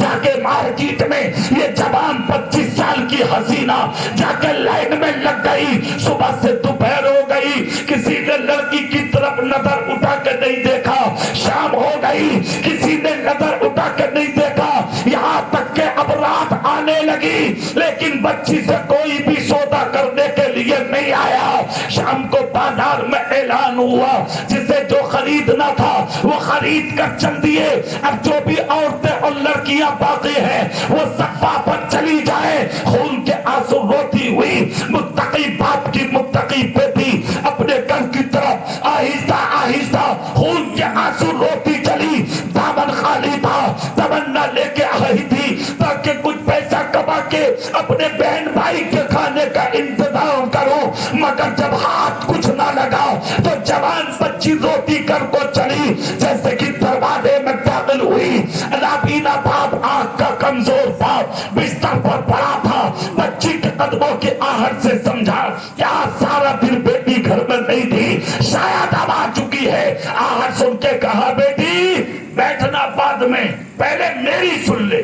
جا کے مارکیٹ میں یہ جوان 25 سال کی حسینہ جا کے لائن میں لگ گئی، صبح سے دوپہر ہو گئی، کسی نے لڑکی کی طرف نظر اٹھا کے نہیں دیکھا، شام ہو گئی کسی نے نظر اٹھا کے نہیں دیکھا، یہاں تک کہ اب رات آنے لگی لیکن بچی سے کوئی بھی سودا کرنے کے لیے نہیں آیا۔ شام کو بازار میں اعلان ہوا، جسے جو خریدنا تھا وہ خرید کر چل دیے، اب جو بھی عورتیں اور لڑکیاں باقی ہیں وہ صفا پر چلی جائے۔ خون کے آنسو روتی ہوئی متقی باپ کی متقی بیٹی اپنے گھر کی طرف آہستہ آہستہ خون کے آنسو روتی چلی، دامن خالی تھا، تمنا لے کے آئی تھی تاکہ کچھ پیسہ کما کے اپنے بہن بھائی کے کھانے کا انتظام کرو، مگر جب ہاتھ کچھ نہ لگا تو جوان بچی روتی کر کو چلی، جیسے کہ دروازے میں داخل ہوئی، نابینا باپ آنکھ کا کمزور باپ بستر پر پڑا تھا، بچی کے قدموں کی آہٹ سے سمجھا کیا سارا دن بیٹی گھر میں نہیں تھی، شاید اب آ چکی ہے۔ آہٹ سن کے کہا بیٹی بیٹھنا بعد میں، پہلے میری سن لے۔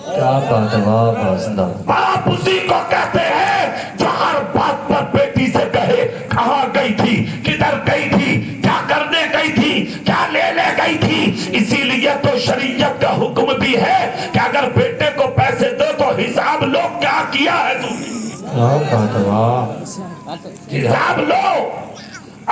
کیا بات ہے، واہ واہ، زندہ باپ اسی کو کہتے ہیں جو ہر بات پر بیٹی سے کہے کہاں گئی تھی، کدھر گئی تھی، کیا کرنے گئی تھی، کیا لے گئی تھی۔ اسی لیے تو شریعت کا حکم بھی ہے کہ اگر بیٹے کو پیسے دو تو حساب لو کیا کیا ہے تم نے، کیا بات ہے، واہ، حساب لو۔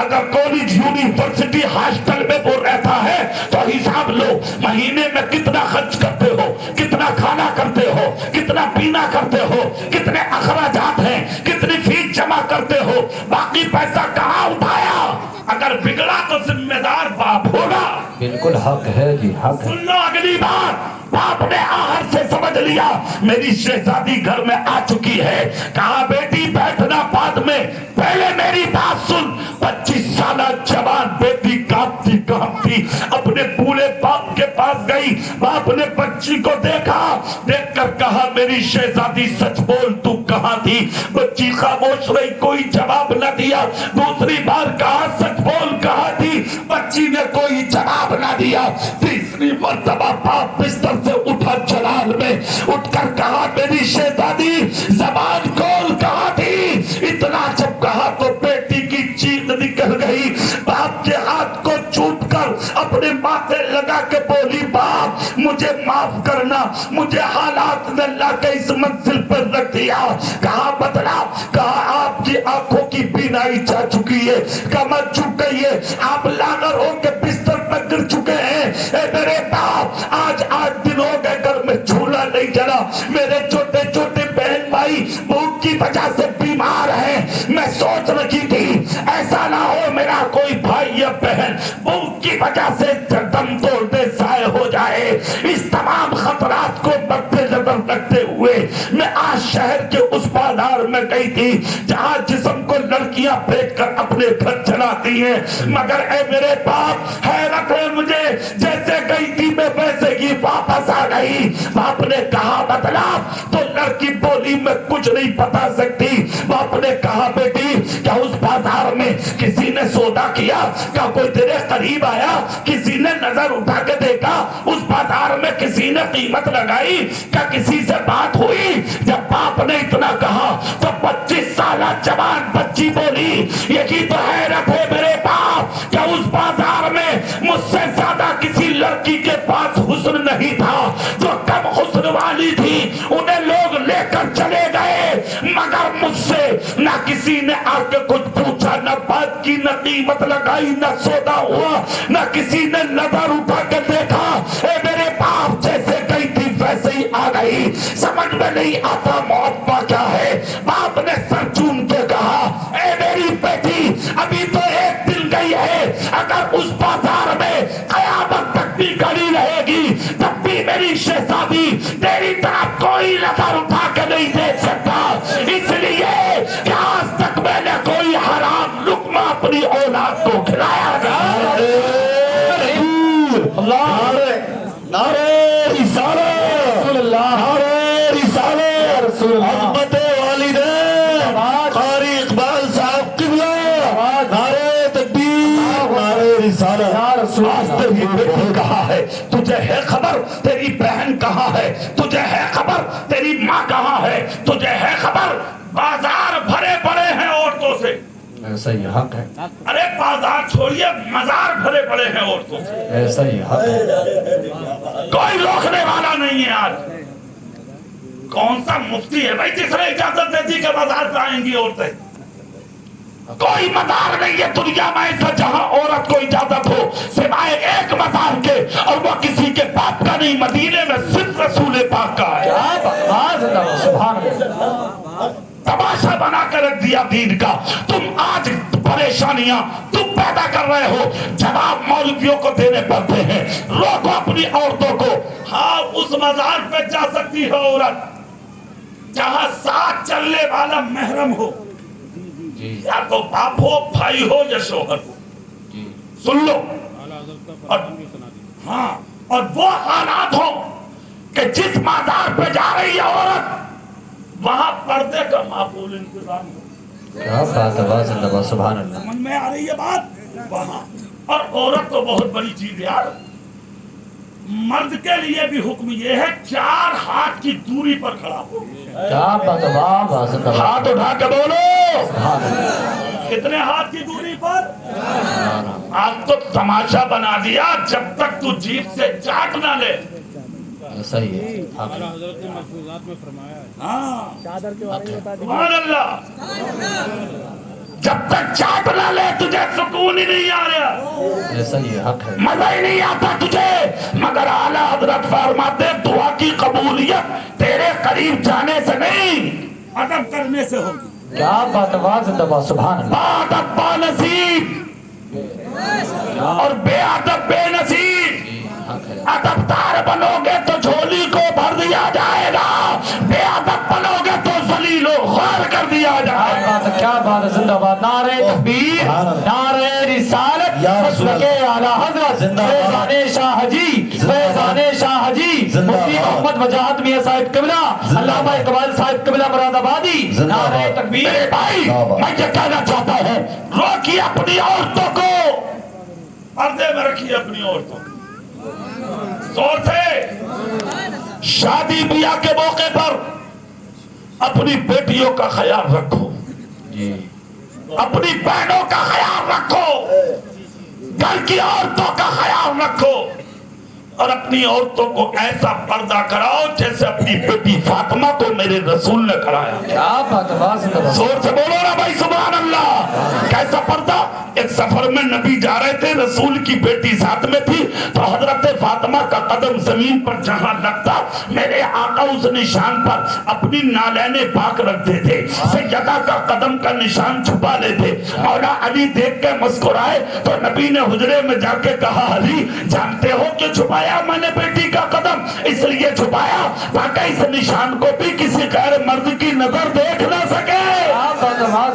اگر کالج یونیورسٹی ہاسٹل میں وہ رہتا ہے تو حساب لو، مہینے میں کتنا خرچ کرتے ہو، کتنا کھانا کرتے ہو، کتنا پینا کرتے ہو، کتنے اخراجات ہیں، کتنی فیس جمع کرتے ہو، باقی پیسہ کہاں اٹھایا۔ اگر بگڑا تو ذمہ دار باپ ہوگا۔ بالکل حق ہے جی، حق ہے۔ سن لو اگلی بات، باپ نے آہر سے سمجھ لیا میری شہزادی گھر میں آ چکی ہے، کہا بیٹی بیٹھنا بعد میں، پہلے میری بات سن۔ 25 سالہ جوان بیٹی کانپتی کانپتی اپنے بوڑھے باپ کے پاس گئی، باپ نے بچی کو دیکھا، دیکھ کر کہا میری شہزادی سچ بول تو کہاں تھی۔ بچی خاموش رہی، کوئی جواب نہ دیا، دوسری بار کہا سچ بول کہاں تھی، بچی نے کوئی جواب نہ دیا، تیسری مرتبہ باپ بستر سے اٹھا جلال میں، اٹھ کر کہا میری شہزادی زبان کھول کہاں تھی۔ اتنا جب کہا تو بیٹی کی چیخ نکل گئی، باپ کے ہاتھ کو چوم کر اپنے ماتھے لگا کے بولی باپ مجھے معاف کرنا، مجھے حالات نے لا کے اس منزل پر رکھ دیا۔ کہا بدلا، کہا آپ کی آنکھوں کی بینائی جا چکی ہے، کمر جھک گئی ہے، آپ لاغر ہو کے بستر پر گر چکے ہیں۔ اے میرے باپ آج 8 دن ہو گئے گھر میں جھولا نہیں چلا، میرے چھوٹے چھوٹے بہن بھائی بھوک کی وجہ سے بیمار ہیں، میں سوچ رکھی تھی ایسا نہ ہو میرا کوئی بھائی یا بہن بھوک کی وجہ سے دم توڑنے ضائع ہو جائے۔ اس تمام خطرات کو مد نظر رکھتے ہوئے میں آج شہر کے اس بازار میں گئی تھی جہاں جسم کو لڑکیاں بیچ کر اپنے گھر چلاتی ہیں، مگر اے میرے باپ حیرت ہے مجھے، جیسے گئی تھی میں ویسے ہی واپس آ گئی۔ باپ نے کہا بدلا تو لڑکی بولی میں کچھ نہیں بتا سکتی۔ باپ نے کہا بیٹی کیا اس بازار میں کسی نے سودا کیا، کیا کوئی تیرے قریب آیا، کسی نے نظر اٹھا کے دیکھا، اس بازار میں کسی نے قیمت لگائی، کیا کسی سے بات ہوئی؟ جب باپ نے اتنا کہا تو 25 سالہ جوان بچی بولی یہی تو حیرت ہے میرے باپ، کیا اس بازار میں مجھ سے زیادہ کسی لڑکی کے پاس حسن نہیں تھا، جو کم حسن والی تھی انہیں لوگ لے کر چلے گئے، مگر مجھ سے نہ کسی نے آ کے کچھ پوچھا، نہ بات کی، نہ قیمت لگائی، نہ سودا ہوا، نہ کسی نے نظر اٹھا کے دیکھا۔ اے میرے باپ جیسے گئی تھی ویسے ہی آ گئی، سمجھ میں نہیں آتا معطبہ کیا ہے۔ باپ نے سر چوم کے کہا اے میری بیٹی ابھی تو 1 دن گئی ہے، اگر اس بازار میں قیامت تک بھی کھڑی رہے گی تب بھی میری شہزادی تیری طرف کوئی نظر اٹھا کے نہیں دیکھ سکتا، اس لیے کہ آج تک میں نے کوئی حرام لقمہ اپنی اولاد کو کھلایا نہیں۔ نعرہ رسالت، نعرہ رسالت، عظمت والدین قاری اقبال صاحب قبلہ، نعرہ تکبیر، نعرہ رسالت یا رسول آج تیری بیٹی کہاں ہے؟ تجھے ہے خبر تیری بہن کہاں ہے؟ تجھے ہے خبر تیری ماں کہاں ہے؟ تجھے ہے خبر بازار بھرے پڑے ہیں عورتوں سے؟ ایسا ہی حق ہے، ارے بازار چھوڑیے، مزار بھرے پڑے ہیں عورتوں سے، ایسا ہی حق ہے۔ کوئی روکنے والا نہیں ہے۔ آج کون سا مفتی ہے بھائی جس نے اجازت دے دی کہ مزار پہ آئیں گی عورتیں؟ کوئی مزار نہیں ہے دنیا میں ایسا جہاں عورت کو اجازت ہو سوائے ایک مزار کے، اور وہ کسی کے باپ کا نہیں، مدینے میں صرف رسول پاک کا ہے۔ سبحان اللہ، تماشا بنا کر رکھ دیا دین کا۔ تم آج پریشانیاں تم پیدا کر رہے ہو، جواب مولویوں کو دینے پڑتے ہیں۔ روکو اپنی عورتوں کو۔ ہاں اس مزار پہ جا سکتی ہے عورت جہاں ساتھ چلنے والا محرم ہو، یا تو باپ ہو، بھائی ہو، یا شوہر ہو۔ سن لو، اور ہاں اور وہ حالات ہو کہ جس مزار پہ جا رہی ہے عورت وہاں پردے کا معقول انتظام ہو۔ کیا بات ہے، واہ زندہ باد، سبحان اللہ۔ سمجھ میں آ رہی ہے بات؟ وہاں اور عورت تو بہت بڑی چیز ہے یار۔ مرد کے لیے بھی حکم یہ ہے 4 ہاتھ کی دوری پر کھڑا ہو۔ کیا بات ہے، واہ واہ زندہ باد، ہاتھ اٹھا کے بولو، سبحان اللہ۔ کتنے ہاتھ کی دوری پر؟ آج تو تماشا بنا دیا، جب تک تو جیب سے چاٹ نہ لے۔ ایسا ہی ہے، حق ہے۔ حضرت نے ملفوظات میں فرمایا ہے، ہاں چادر کے بارے میں بتا دیں۔ سبحان اللہ، جب تک چاٹ نہ لے تجھے سکون ہی نہیں آ رہا، ایسا ہی ہے، حق ہے۔ مزہ ہی نہیں آتا تجھے۔ مگر اعلیٰ حضرت فرماتے دعا کی قبولیت تیرے قریب جانے سے نہیں، ادب کرنے سے ہوگی۔ کیا بات ہے، واہ زندہ باد، سبحان اللہ۔ ادب با نصیب اور بے ادب بے نصیب۔ حق ہے، ادب دار بنو گے تو جھولی کو بھر دیا جائے گا، بے ادب بنو گے تو ذلیل و خوار کر دیا جائے گا۔ کیا بات ہے، زندہ باد، نعرہ تکبیر، نعرہ رسالت، مسلک اعلیٰ حضرت فیضان شاہ حجی، فیضان شاہ حجی، مفتی محمد وجاہت میاں صاحب قبلہ، علامہ اقبال صاحب قبلہ مراد آبادی، نعرہ تکبیر۔ میرے بھائی میں یہ کہنا چاہتا ہوں، روکیے اپنی عورتوں کو، پردے میں رکھیے اپنی عورتوں کو، زور سے۔ شادی بیاہ کے موقع پر اپنی بیٹیوں کا خیال رکھو، اپنی بہنوں کا خیال رکھو، گھر کی عورتوں کا خیال رکھو، اور اپنی عورتوں کو ایسا پردہ کراؤ جیسے اپنی بیٹی فاطمہ کو میرے رسول نے کرایا۔ کیا بات ہے، واہ زندہ باد۔ زور سے بولو نا بھائی، سبحان اللہ۔ کیسا پردہ؟ ایک سفر میں نبی جا رہے تھے، رسول کی بیٹی ساتھ میں تھی، تو حضرت فاطمہ کا قدم زمین پر جہاں لگتا میرے آقا اس نشان پر اپنی نالین پاک رکھتے تھے، سیدہ کا قدم کا نشان چھپا لیتے۔ مولا علی دیکھ کے مسکرائے تو نبی نے حجرے میں جا کے کہا، علی جانتے ہو کہ چھپایا میں نے بیٹی کا قدم اس لیے چھپایا تاکہ اس نشان کو بھی کسی غیر مرد کی نظر دیکھ نہ سکے۔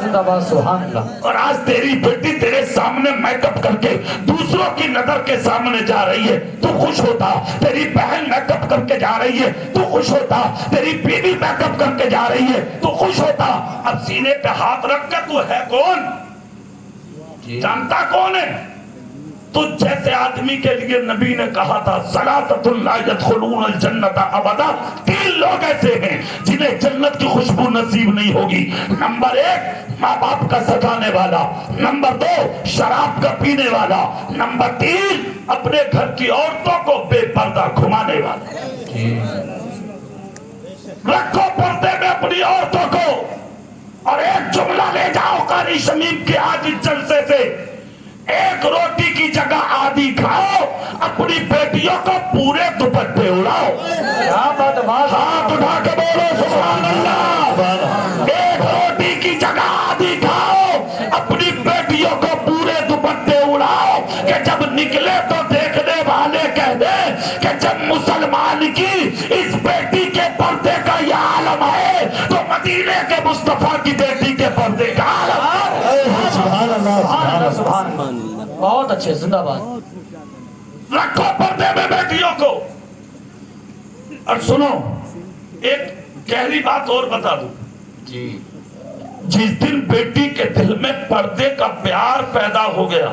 زندہ باد، سبحان اللہ۔ اور آج تیری بیٹی تیرے سامنے میک اپ کر کے دوسروں کی نظر کے سامنے جا رہی ہے، تو خوش ہوتا۔ تیری بہن میک اپ کر کے جا رہی ہے، تو خوش ہوتا۔ تیری بیوی میک اپ کر کے جا رہی ہے، تو خوش ہوتا۔ اب سینے پہ ہاتھ رکھ کے تو ہے کون؟ جانتا کون ہے؟ تو جیسے آدمی کے لیے نبی نے کہا تھا ثلاثۃ لا يدخلون الجنۃ ابدا، 3 لوگ ایسے ہیں جنہیں جنت کی خوشبو نصیب نہیں ہوگی۔ نمبر 1 ماں باپ کا ستانے والا، نمبر 2 شراب کا پینے والا، نمبر 3 اپنے گھر کی عورتوں کو بے پردہ گھمانے والا۔ رکھو پردے میں اپنی عورتوں کو، اور ایک جملہ لے جاؤ قاری شمیم کے آج اس جلسے سے، ایک روٹی کی جگہ آدھی کھاؤ، اپنی بیٹیوں کو پورے دوپٹے اڑاؤ۔ ہاتھ اٹھا کے بولو سبحان اللہ۔ ایک روٹی کی جگہ آدھی کھاؤ، اپنی بیٹیوں کو پورے دوپٹے اڑاؤ، کہ جب نکلے تو دیکھنے والے کہہ دیں کہ جب مسلمان کی اس بیٹی کے پردے کا یہ عالم ہے تو مدینے کے مصطفیٰ کی بیٹی کے پردے کا عالم ہے۔ سبحان اللہ، سبحان اللہ، بہت اچھے، زندہ باد۔ رکھو پردے میں بیٹیوں کو۔ اور سنو ایک گہری بات اور بتا دوں، جس دن بیٹی کے دل میں پردے کا پیار پیدا ہو گیا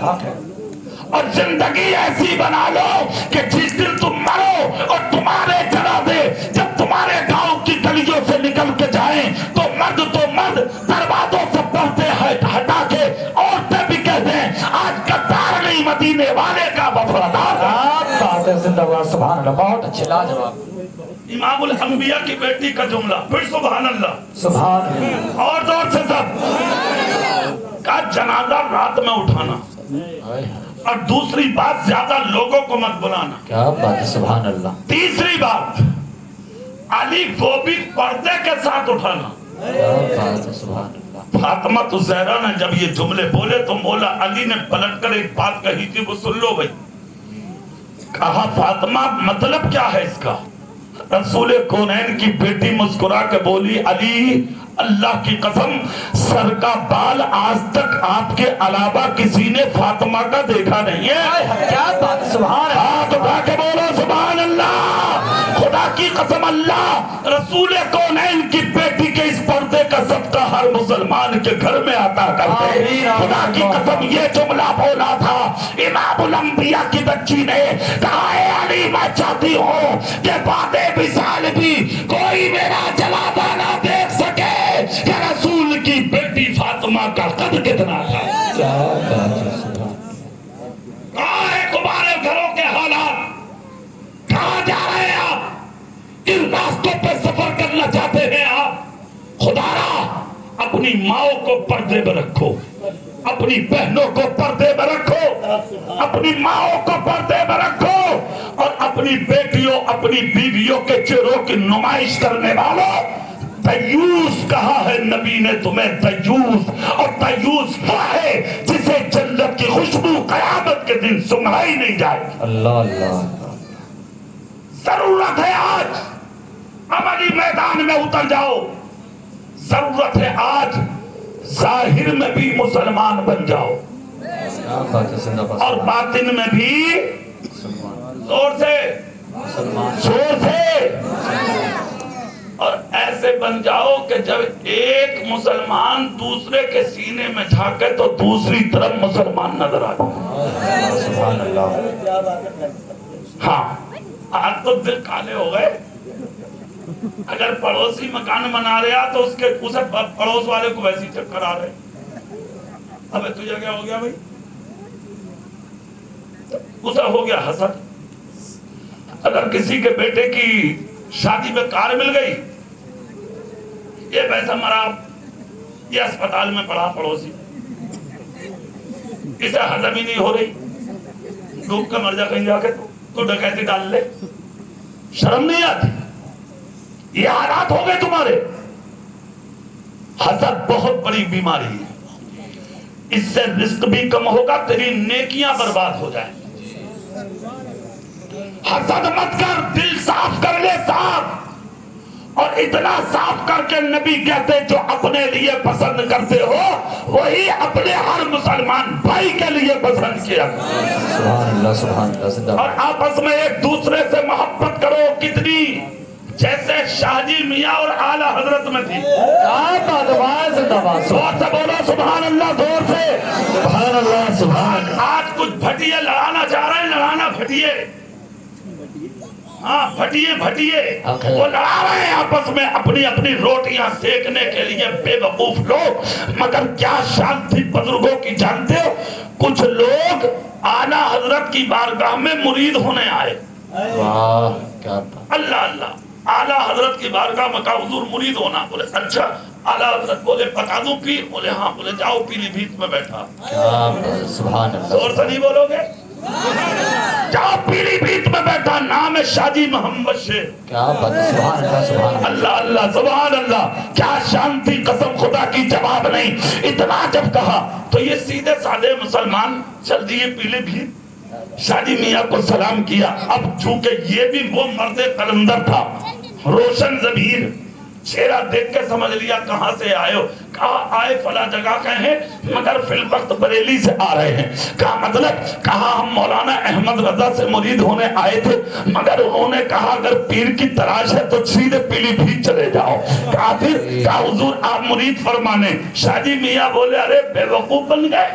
اور زندگی ایسی بنا لو کہ جس دن تم مرو اور تمہارے جنازے جب تمہارے گاؤں کی گلیوں سے نکل کے جائیں تو مرد دروازوں سے پردے ہٹا کے عورتیں بھی کہہ دیں آج غدار نہیں مدینے والے کا وفادار ہے۔ زندہ باد سبحان اللہ، بہت اچھے لاجواب امام الانبیاء کی بیٹی کا جملہ، پھر سبحان اللہ سبحان اللہ، اور زور سے سب کا جنازہ رات میں اٹھانا، اور دوسری بات زیادہ لوگوں کو مت بلانا، کیا بات ہے سبحان اللہ، تیسری بات علی وہ بھی پردے کے ساتھ اٹھانا۔ کیا بات ہے سبحان اللہ، فاطمہ الزہرا نے جب یہ جملے بولے تو مولا علی نے پلٹ کر ایک بات کہی تھی، وہ سن لو بھائی۔ کہا فاطمہ مطلب کیا ہے اس کا؟ رسول کونین کی بیٹی مسکرا کے بولی علی اللہ کی قسم سر کا بال آج تک آپ کے علاوہ کسی نے فاطمہ کا دیکھا نہیں ہے۔ کیا بات ہے سبحان اللہ، ہاتھ اٹھا کے بولو سبحان اللہ، خدا کی قسم اللہ رسول کونین کی بیٹی کے اس پردے کا صدقہ ہر مسلمان کے گھر میں آتا کرتے۔ خدا کی قسم یہ جملہ بولا تھا امام الانبیاء کی بچی نے، کہا اے علی میں چاہتی ہوں کہ بعد وصال بھی کوئی میرا جنازہ نہ دیکھ سکے کہ رسول کی بیٹی فاطمہ کا قد کتنا تھا۔ کیا بات ہے سبحان کہاں ہے تمہارے گھروں کے حالات؟ کہاں جا رہے ہیں آپ؟ ان راستوں پہ سفر کرنا چاہتے ہیں آپ؟ خدا را اپنی ماؤں کو پردے میں رکھو، اپنی بہنوں کو پردے میں رکھو، اپنی ماؤں کو پردے میں رکھو، اور اپنی بیٹیوں اپنی بیویوں کے چہروں کی نمائش کرنے والوں دیوس کہا ہے نبی نے تمہیں دیوس، اور دیوس وہ ہے جسے جنت کی خوشبو قیامت کے دن سنگھائی نہیں جائے۔ اللہ اللہ، ضرورت ہے آج عملی میدان میں اتر جاؤ، ضرورت ہے آج ظاہر میں بھی مسلمان بن جاؤ کیا بات ہے زندہ باد اور باطن میں بھی زور سے مسلمان، زور سے، اور ایسے بن جاؤ کہ جب ایک مسلمان دوسرے کے سینے میں جھانکے تو دوسری طرف مسلمان نظر آ جائے۔ سبحان اللہ، ہاں آج تو دل کالے ہو گئے، اگر پڑوسی مکان بنا رہا تو اسے پڑوس والے کو ویسی چکر آ رہے، ابے تجھے کیا ہو گیا بھائی؟ اسے ہو گیا حسد۔ اگر کسی کے بیٹے کی شادی میں کار مل گئی، یہ پیسہ مرا، یہ اسپتال میں پڑا پڑوسی، اسے ہضم ہی نہیں ہو رہی، ڈوب کے مر جا کہیں جا کے، تو ڈکیتی ڈال لے، شرم نہیں آتی؟ یہ حالات ہو گئے تمہارے۔ حسد بہت بڑی بیماری ہے، اس سے رزق بھی کم ہوگا، تیری نیکیاں برباد ہو جائیں۔ حسد مت کر، دل صاف کر لے صاف، اور اتنا صاف کر کے نبی کہتے جو اپنے لیے پسند کرتے ہو وہی اپنے ہر مسلمان بھائی کے لیے پسند کیا۔ سبحان اللہ سبحان اللہ، زندہ اور آپس میں ایک دوسرے سے محبت کرو، کتنی جیسے شاہ جی میاں اور اعلی حضرت میں تھی۔ زندہ باد، زور سے بولو سبحان اللہ، زور سے سبحان اللہ سبحان آج کچھ بھٹیے لڑانا چاہ رہے ہیں، لڑانا بھٹیے، ہاں بھٹیے وہ لڑا رہے ہیں آپس میں اپنی اپنی روٹیاں سیکنے کے لیے، بے وقوف لوگ۔ مگر کیا شان تھی بزرگوں کی جانتے ہو؟ کچھ لوگ اعلیٰ حضرت کی بارگاہ میں مرید ہونے آئے، واہ کیا بات، اللہ اللہ، اعلیٰ حضرت کی بارگاہ میں کہا حضور مرید ہونا، بولے اچھا، اعلیٰ حضرت بولے بتا دوں پیر؟ بولے ہاں، بولے جاؤ پیلی بھیت میں بیٹھا۔ کیا بات، سبحان اللہ، زور سے نہیں بولو گے؟ جاؤ پیلی بھیت میں بیٹھا، نام ہے شاجی محمد شیر۔ کیا بات، سبحان اللہ سبحان اللہ، اللہ اللہ سبحان اللہ، کیا شانتی، قسم خدا کی جواب نہیں۔ اتنا جب کہا تو یہ سیدھے سادے مسلمان چل دیے پیلی بھیت، شاجی میاں کو سلام کیا۔ اب چونکہ یہ بھی وہ مرد قلندر تھا، روشن ضمیر، چہرہ دیکھ کے سمجھ لیا کہاں سے آئے ہو؟ کہا آئے فلاں جگہ کے ہیں، مگر فی الوقت بریلی سے آ رہے ہیں۔ کہا مطلب؟ کہا ہم مولانا احمد رضا سے مرید ہونے آئے تھے، مگر انہوں نے کہا اگر پیر کی تلاش ہے تو سیدھے پیلی بھیت چلے جاؤ۔ کہا پھر؟ کہا حضور آپ مرید فرمانے۔ شاہ جی میاں بولے ارے بے وقوف بن گئے،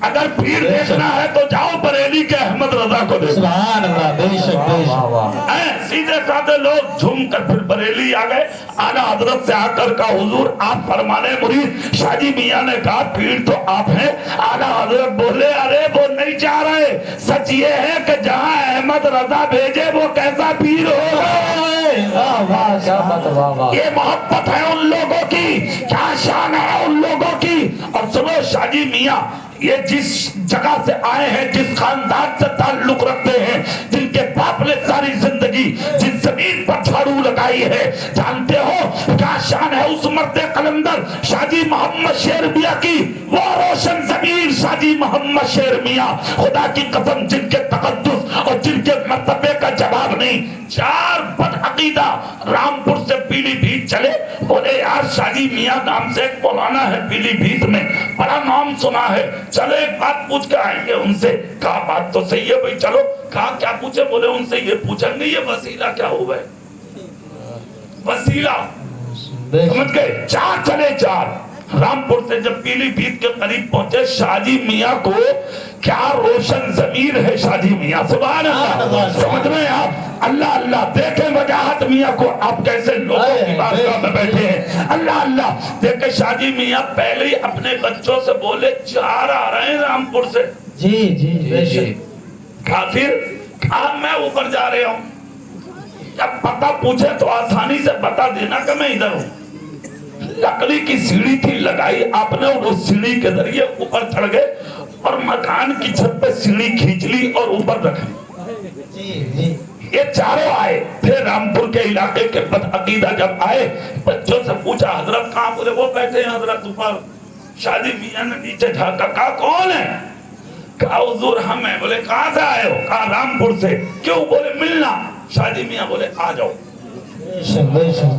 اگر پیر دیکھنا ہے تو جاؤ بریلی کے احمد رضا کو دیکھو. سبحان اللہ. بے شک بے شک. سیدھے سادھے لوگ جھوم کر پھر بریلی آ گئے. اعلیٰ حضرت سے آ کر کا حضور آپ فرمانے مرید. شاہ جی میاں نے کہا پیر تو آپ ہیں. اعلیٰ حضرت بولے ارے وہ نہیں چاہ رہے, سچ یہ ہے کہ جہاں احمد رضا بھیجے وہ کیسا پیر ہوگا. یہ محبت ہے ان لوگوں کی, کیا شان ہے ان لوگوں کی. اور سنو شاہ جی میاں یہ جس جگہ سے آئے ہیں, جس خاندان سے تعلق رکھتے ہیں, جن کے باپ نے ساری زندگی جس زمین پر جھاڑو لگائی ہے, جانتے ہو کیا شان ہے اس مرد قلندر شاہ جی محمد شیر میاں کی. وہ روشن ضمیر شاہ جی محمد شیر میاں, خدا کی قسم جن کے تقدس اور جن کے مرتبے کا جواب نہیں. 4 بد عقیدہ رامپور سے پیلی بھیت چلے, بولے یار شاہ جی میاں نام سے ایک مولانا ہے پیلی بھیت میں, بڑا نام سنا ہے, چلو ایک بات پوچھ کے آئیں گے ان سے. کہا بات تو صحیح ہے بھائی چلو. کہا کیا پوچھے؟ بولے ان سے یہ پوچھیں گے یہ وسیلہ کیا ہوا ہے. وسیلہ سمجھ گئے. 4 چلے 4. رامپور سے جب پیلی بھیت کے قریب پہنچے, شاہ جی میاں کو کیا روشن ضمیر ہے شاہ جی میاں. سبحان اللہ. سمجھ میں آپ اللہ اللہ دیکھیں وجاہت میاں کو, آپ کیسے لوگوں کی بارگاہ میں بیٹھے ہیں. اللہ اللہ دیکھیں شاہ جی میاں پہلے ہی اپنے بچوں سے بولے 4 آ رہے ہیں رامپور سے. جی جی بے شک. کہا پھر کہا میں اوپر جا رہا ہوں. جب پتہ پوچھے تو آسانی سے بتا دینا کہ میں ادھر ہوں. لکڑی کی سیڑھی تھی لگائی آپ نے, اور اس سیڑھی کے ذریعے اوپر چڑھ گئے اور مکان کی چھت پہ سیڑھی کھینچ لی اور اوپر رکھ لی. یہ 4 آئے. پھر رامپور کے علاقے کے بد عقیدہ جب آئے, بچوں سے پوچھا حضرت کہاں؟ بولے وہ بیٹھے ہیں حضرت اوپر. شاہ جی میاں نے نیچے جھانکا. کہا کون ہے؟ کہا حضور ہم ہیں. بولے کہاں سے آئے ہو؟ کہا رامپور سے. کیوں؟ بولے ملنا. شاہ جی میاں بولے آ جاؤ.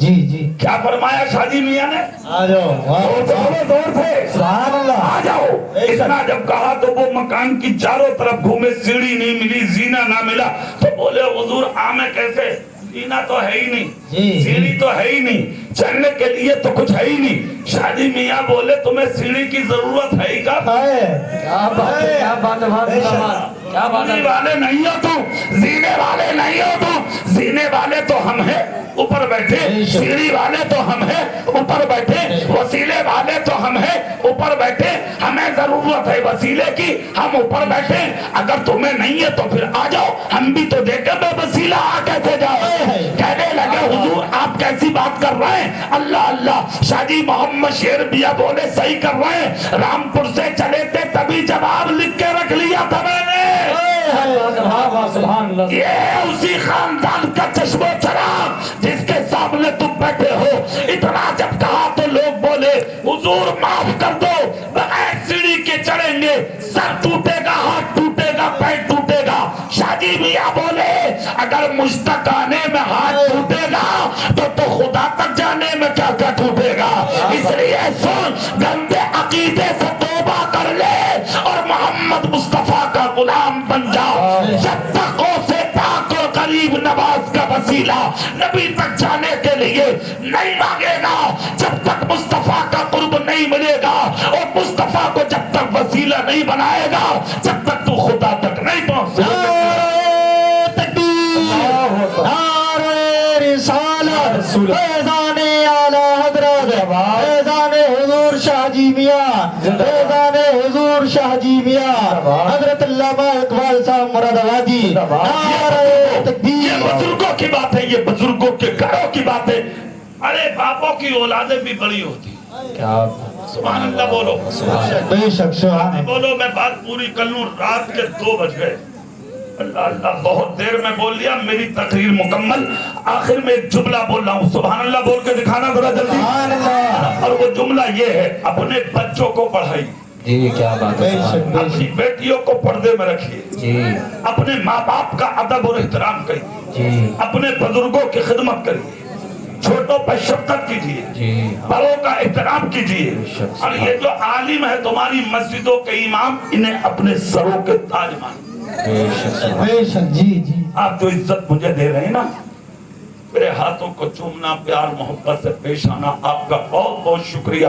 جی جی. کیا فرمایا شاہ جی میاں نے؟ آ جاؤ. دور سے سبحان اللہ. آ جاؤ. اتنا جب کہا تو وہ مکان کی چاروں طرف گھومے, سیڑھی نہیں ملی, زینہ نہ ملا. تو بولے حضور آمیں کیسے؟ زینہ تو ہے ہی نہیں, سیڑھی تو ہے ہی نہیں, چڑھنے کے لیے تو کچھ ہے ہی نہیں. شاہ جی میاں بولے تمہیں سیڑھی کی ضرورت ہے ہی کا؟ کیا بات ہے, کیا بات ہے, کیا بات ہے. زینے والے نہیں ہو تم, زینے والے نہیں ہو تم. زینے والے تو ہم ہیں اوپر بیٹھے, سیڑھی والے تو ہم ہیں اوپر بیٹھے, وسیلے والے تو ہم ہیں اوپر بیٹھے. ہمیں ضرورت ہے وسیلے کی, ہم اوپر بیٹھے. اگر تمہیں نہیں ہے تو پھر آ جاؤ, ہم بھی تو دیکھیں بے وسیلہ آ کیسے جاؤ. کہنے لگے حضور آپ کیسی بات کر رہے ہیں. اللہ اللہ. شاہ جی محمد شیر میاں بولے صحیح کر رہے ہیں, رامپور سے چلے تھے تبھی جواب لکھ کے رکھ لیا تھا میں نے. یہ اسی خاندان کا چشم و چراغ جس کے سامنے تم بیٹھے ہو. اتنا جب کہا تو لوگ بولے حضور معاف کر دو, بغیر سیڑھی کے چڑھیں گے, سر ٹوٹے گا, ہاتھ ٹوٹے گا, پیر ٹوٹے گا. شاہ جی میاں بولے اگر مجھ تک آنے میں ہاتھ ٹوٹے گا تو خدا تک جانے میں کیا کیا ٹوٹے گا. اس لیے سن, گندے عقیدے سے توبہ کر لے اور محمد مصطفیٰ کا غلام بن جا. جب تک اسے پاک اور قریب نواز کا وسیلہ نبی تک جانے کے لیے نہیں مانگے گا, جب تک مصطفیٰ کا قرب نہیں ملے گا, اور مصطفیٰ کو جب تک وسیلہ نہیں بنائے گا, جب تک تو خدا تک نہیں پہنچ سکے. فیضان اعلیٰ حضرت, فیضان حضور شاہ جی میاں, فیضان حضور شاہ جی میاں حضرت علامہ اقبال صاحب مراد آبادی. یہ بزرگوں کی بات ہے, یہ بزرگوں کے گھروں کی بات ہے. ارے باپوں کی اولادیں بھی بڑی ہوتی. سبحان اللہ بولو, بے شک بولو. میں بات پوری کر لوں, رات کے 2 بج گئے. اللہ اللہ, بہت دیر میں بول لیا, میری تقریر مکمل. آخر میں ایک جملہ بول رہا ہوں, سبحان اللہ بول کے دکھانا ذرا جلدی. اور وہ جملہ یہ ہے, اپنے بچوں کو پڑھائی. جی کیا بات ہے. اپنی بیٹیوں کو پردے میں رکھیے, اپنے ماں باپ کا ادب اور احترام کریے, اپنے بزرگوں کی خدمت کریے, چھوٹوں پر شفقت کیجیے, بڑوں کا احترام کیجیے. اور یہ جو عالم ہے تمہاری مسجدوں کے امام, انہیں اپنے سروں کے تاج مانیے. بے شک. جی جی. آپ جو عزت مجھے دے رہے ہیں نا, میرے ہاتھوں کو چومنا, پیار محبت سے پیش آنا, آپ کا بہت بہت شکریہ.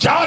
4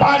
5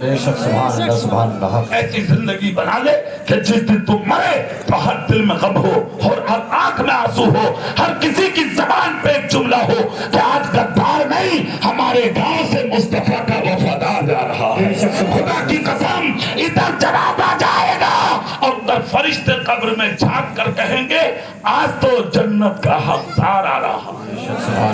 بے شک سبحان اللہ سبحان اللہ ایسی زندگی بنا لے کہ جس دن تم مرے تو ہر دل میں غم ہو اور ہر آنکھ میں آنسو ہو، ہر کسی کی زبان پہ ایک جملہ ہو کہ آج غدار نہیں، ہمارے گاؤں سے مصطفیٰ کا وفادار جا رہا ہے۔ خدا کی قسم ادھر جناب آ جائے گا اور ادھر فرشتے قبر میں جھانک کر کہیں گے آج تو جنت کا حقدار آ رہا ہے۔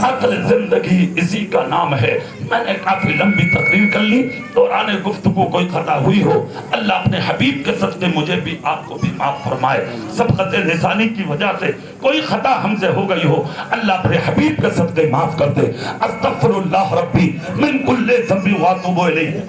اصل زندگی اسی کا نام ہے۔ میں نے کافی لمبی تقریر کر لی، دوران گفتگو کوئی خطا ہوئی ہو اللہ اپنے حبیب کے صدقے مجھے بھی آپ کو بھی معاف فرمائے۔ سبقت لسانی کی وجہ سے کوئی خطا ہم سے ہو گئی ہو اللہ اپنے حبیب کے صدقے معاف کر دے۔ استغفر اللہ ربی من کل ذنب واتوب الیہ۔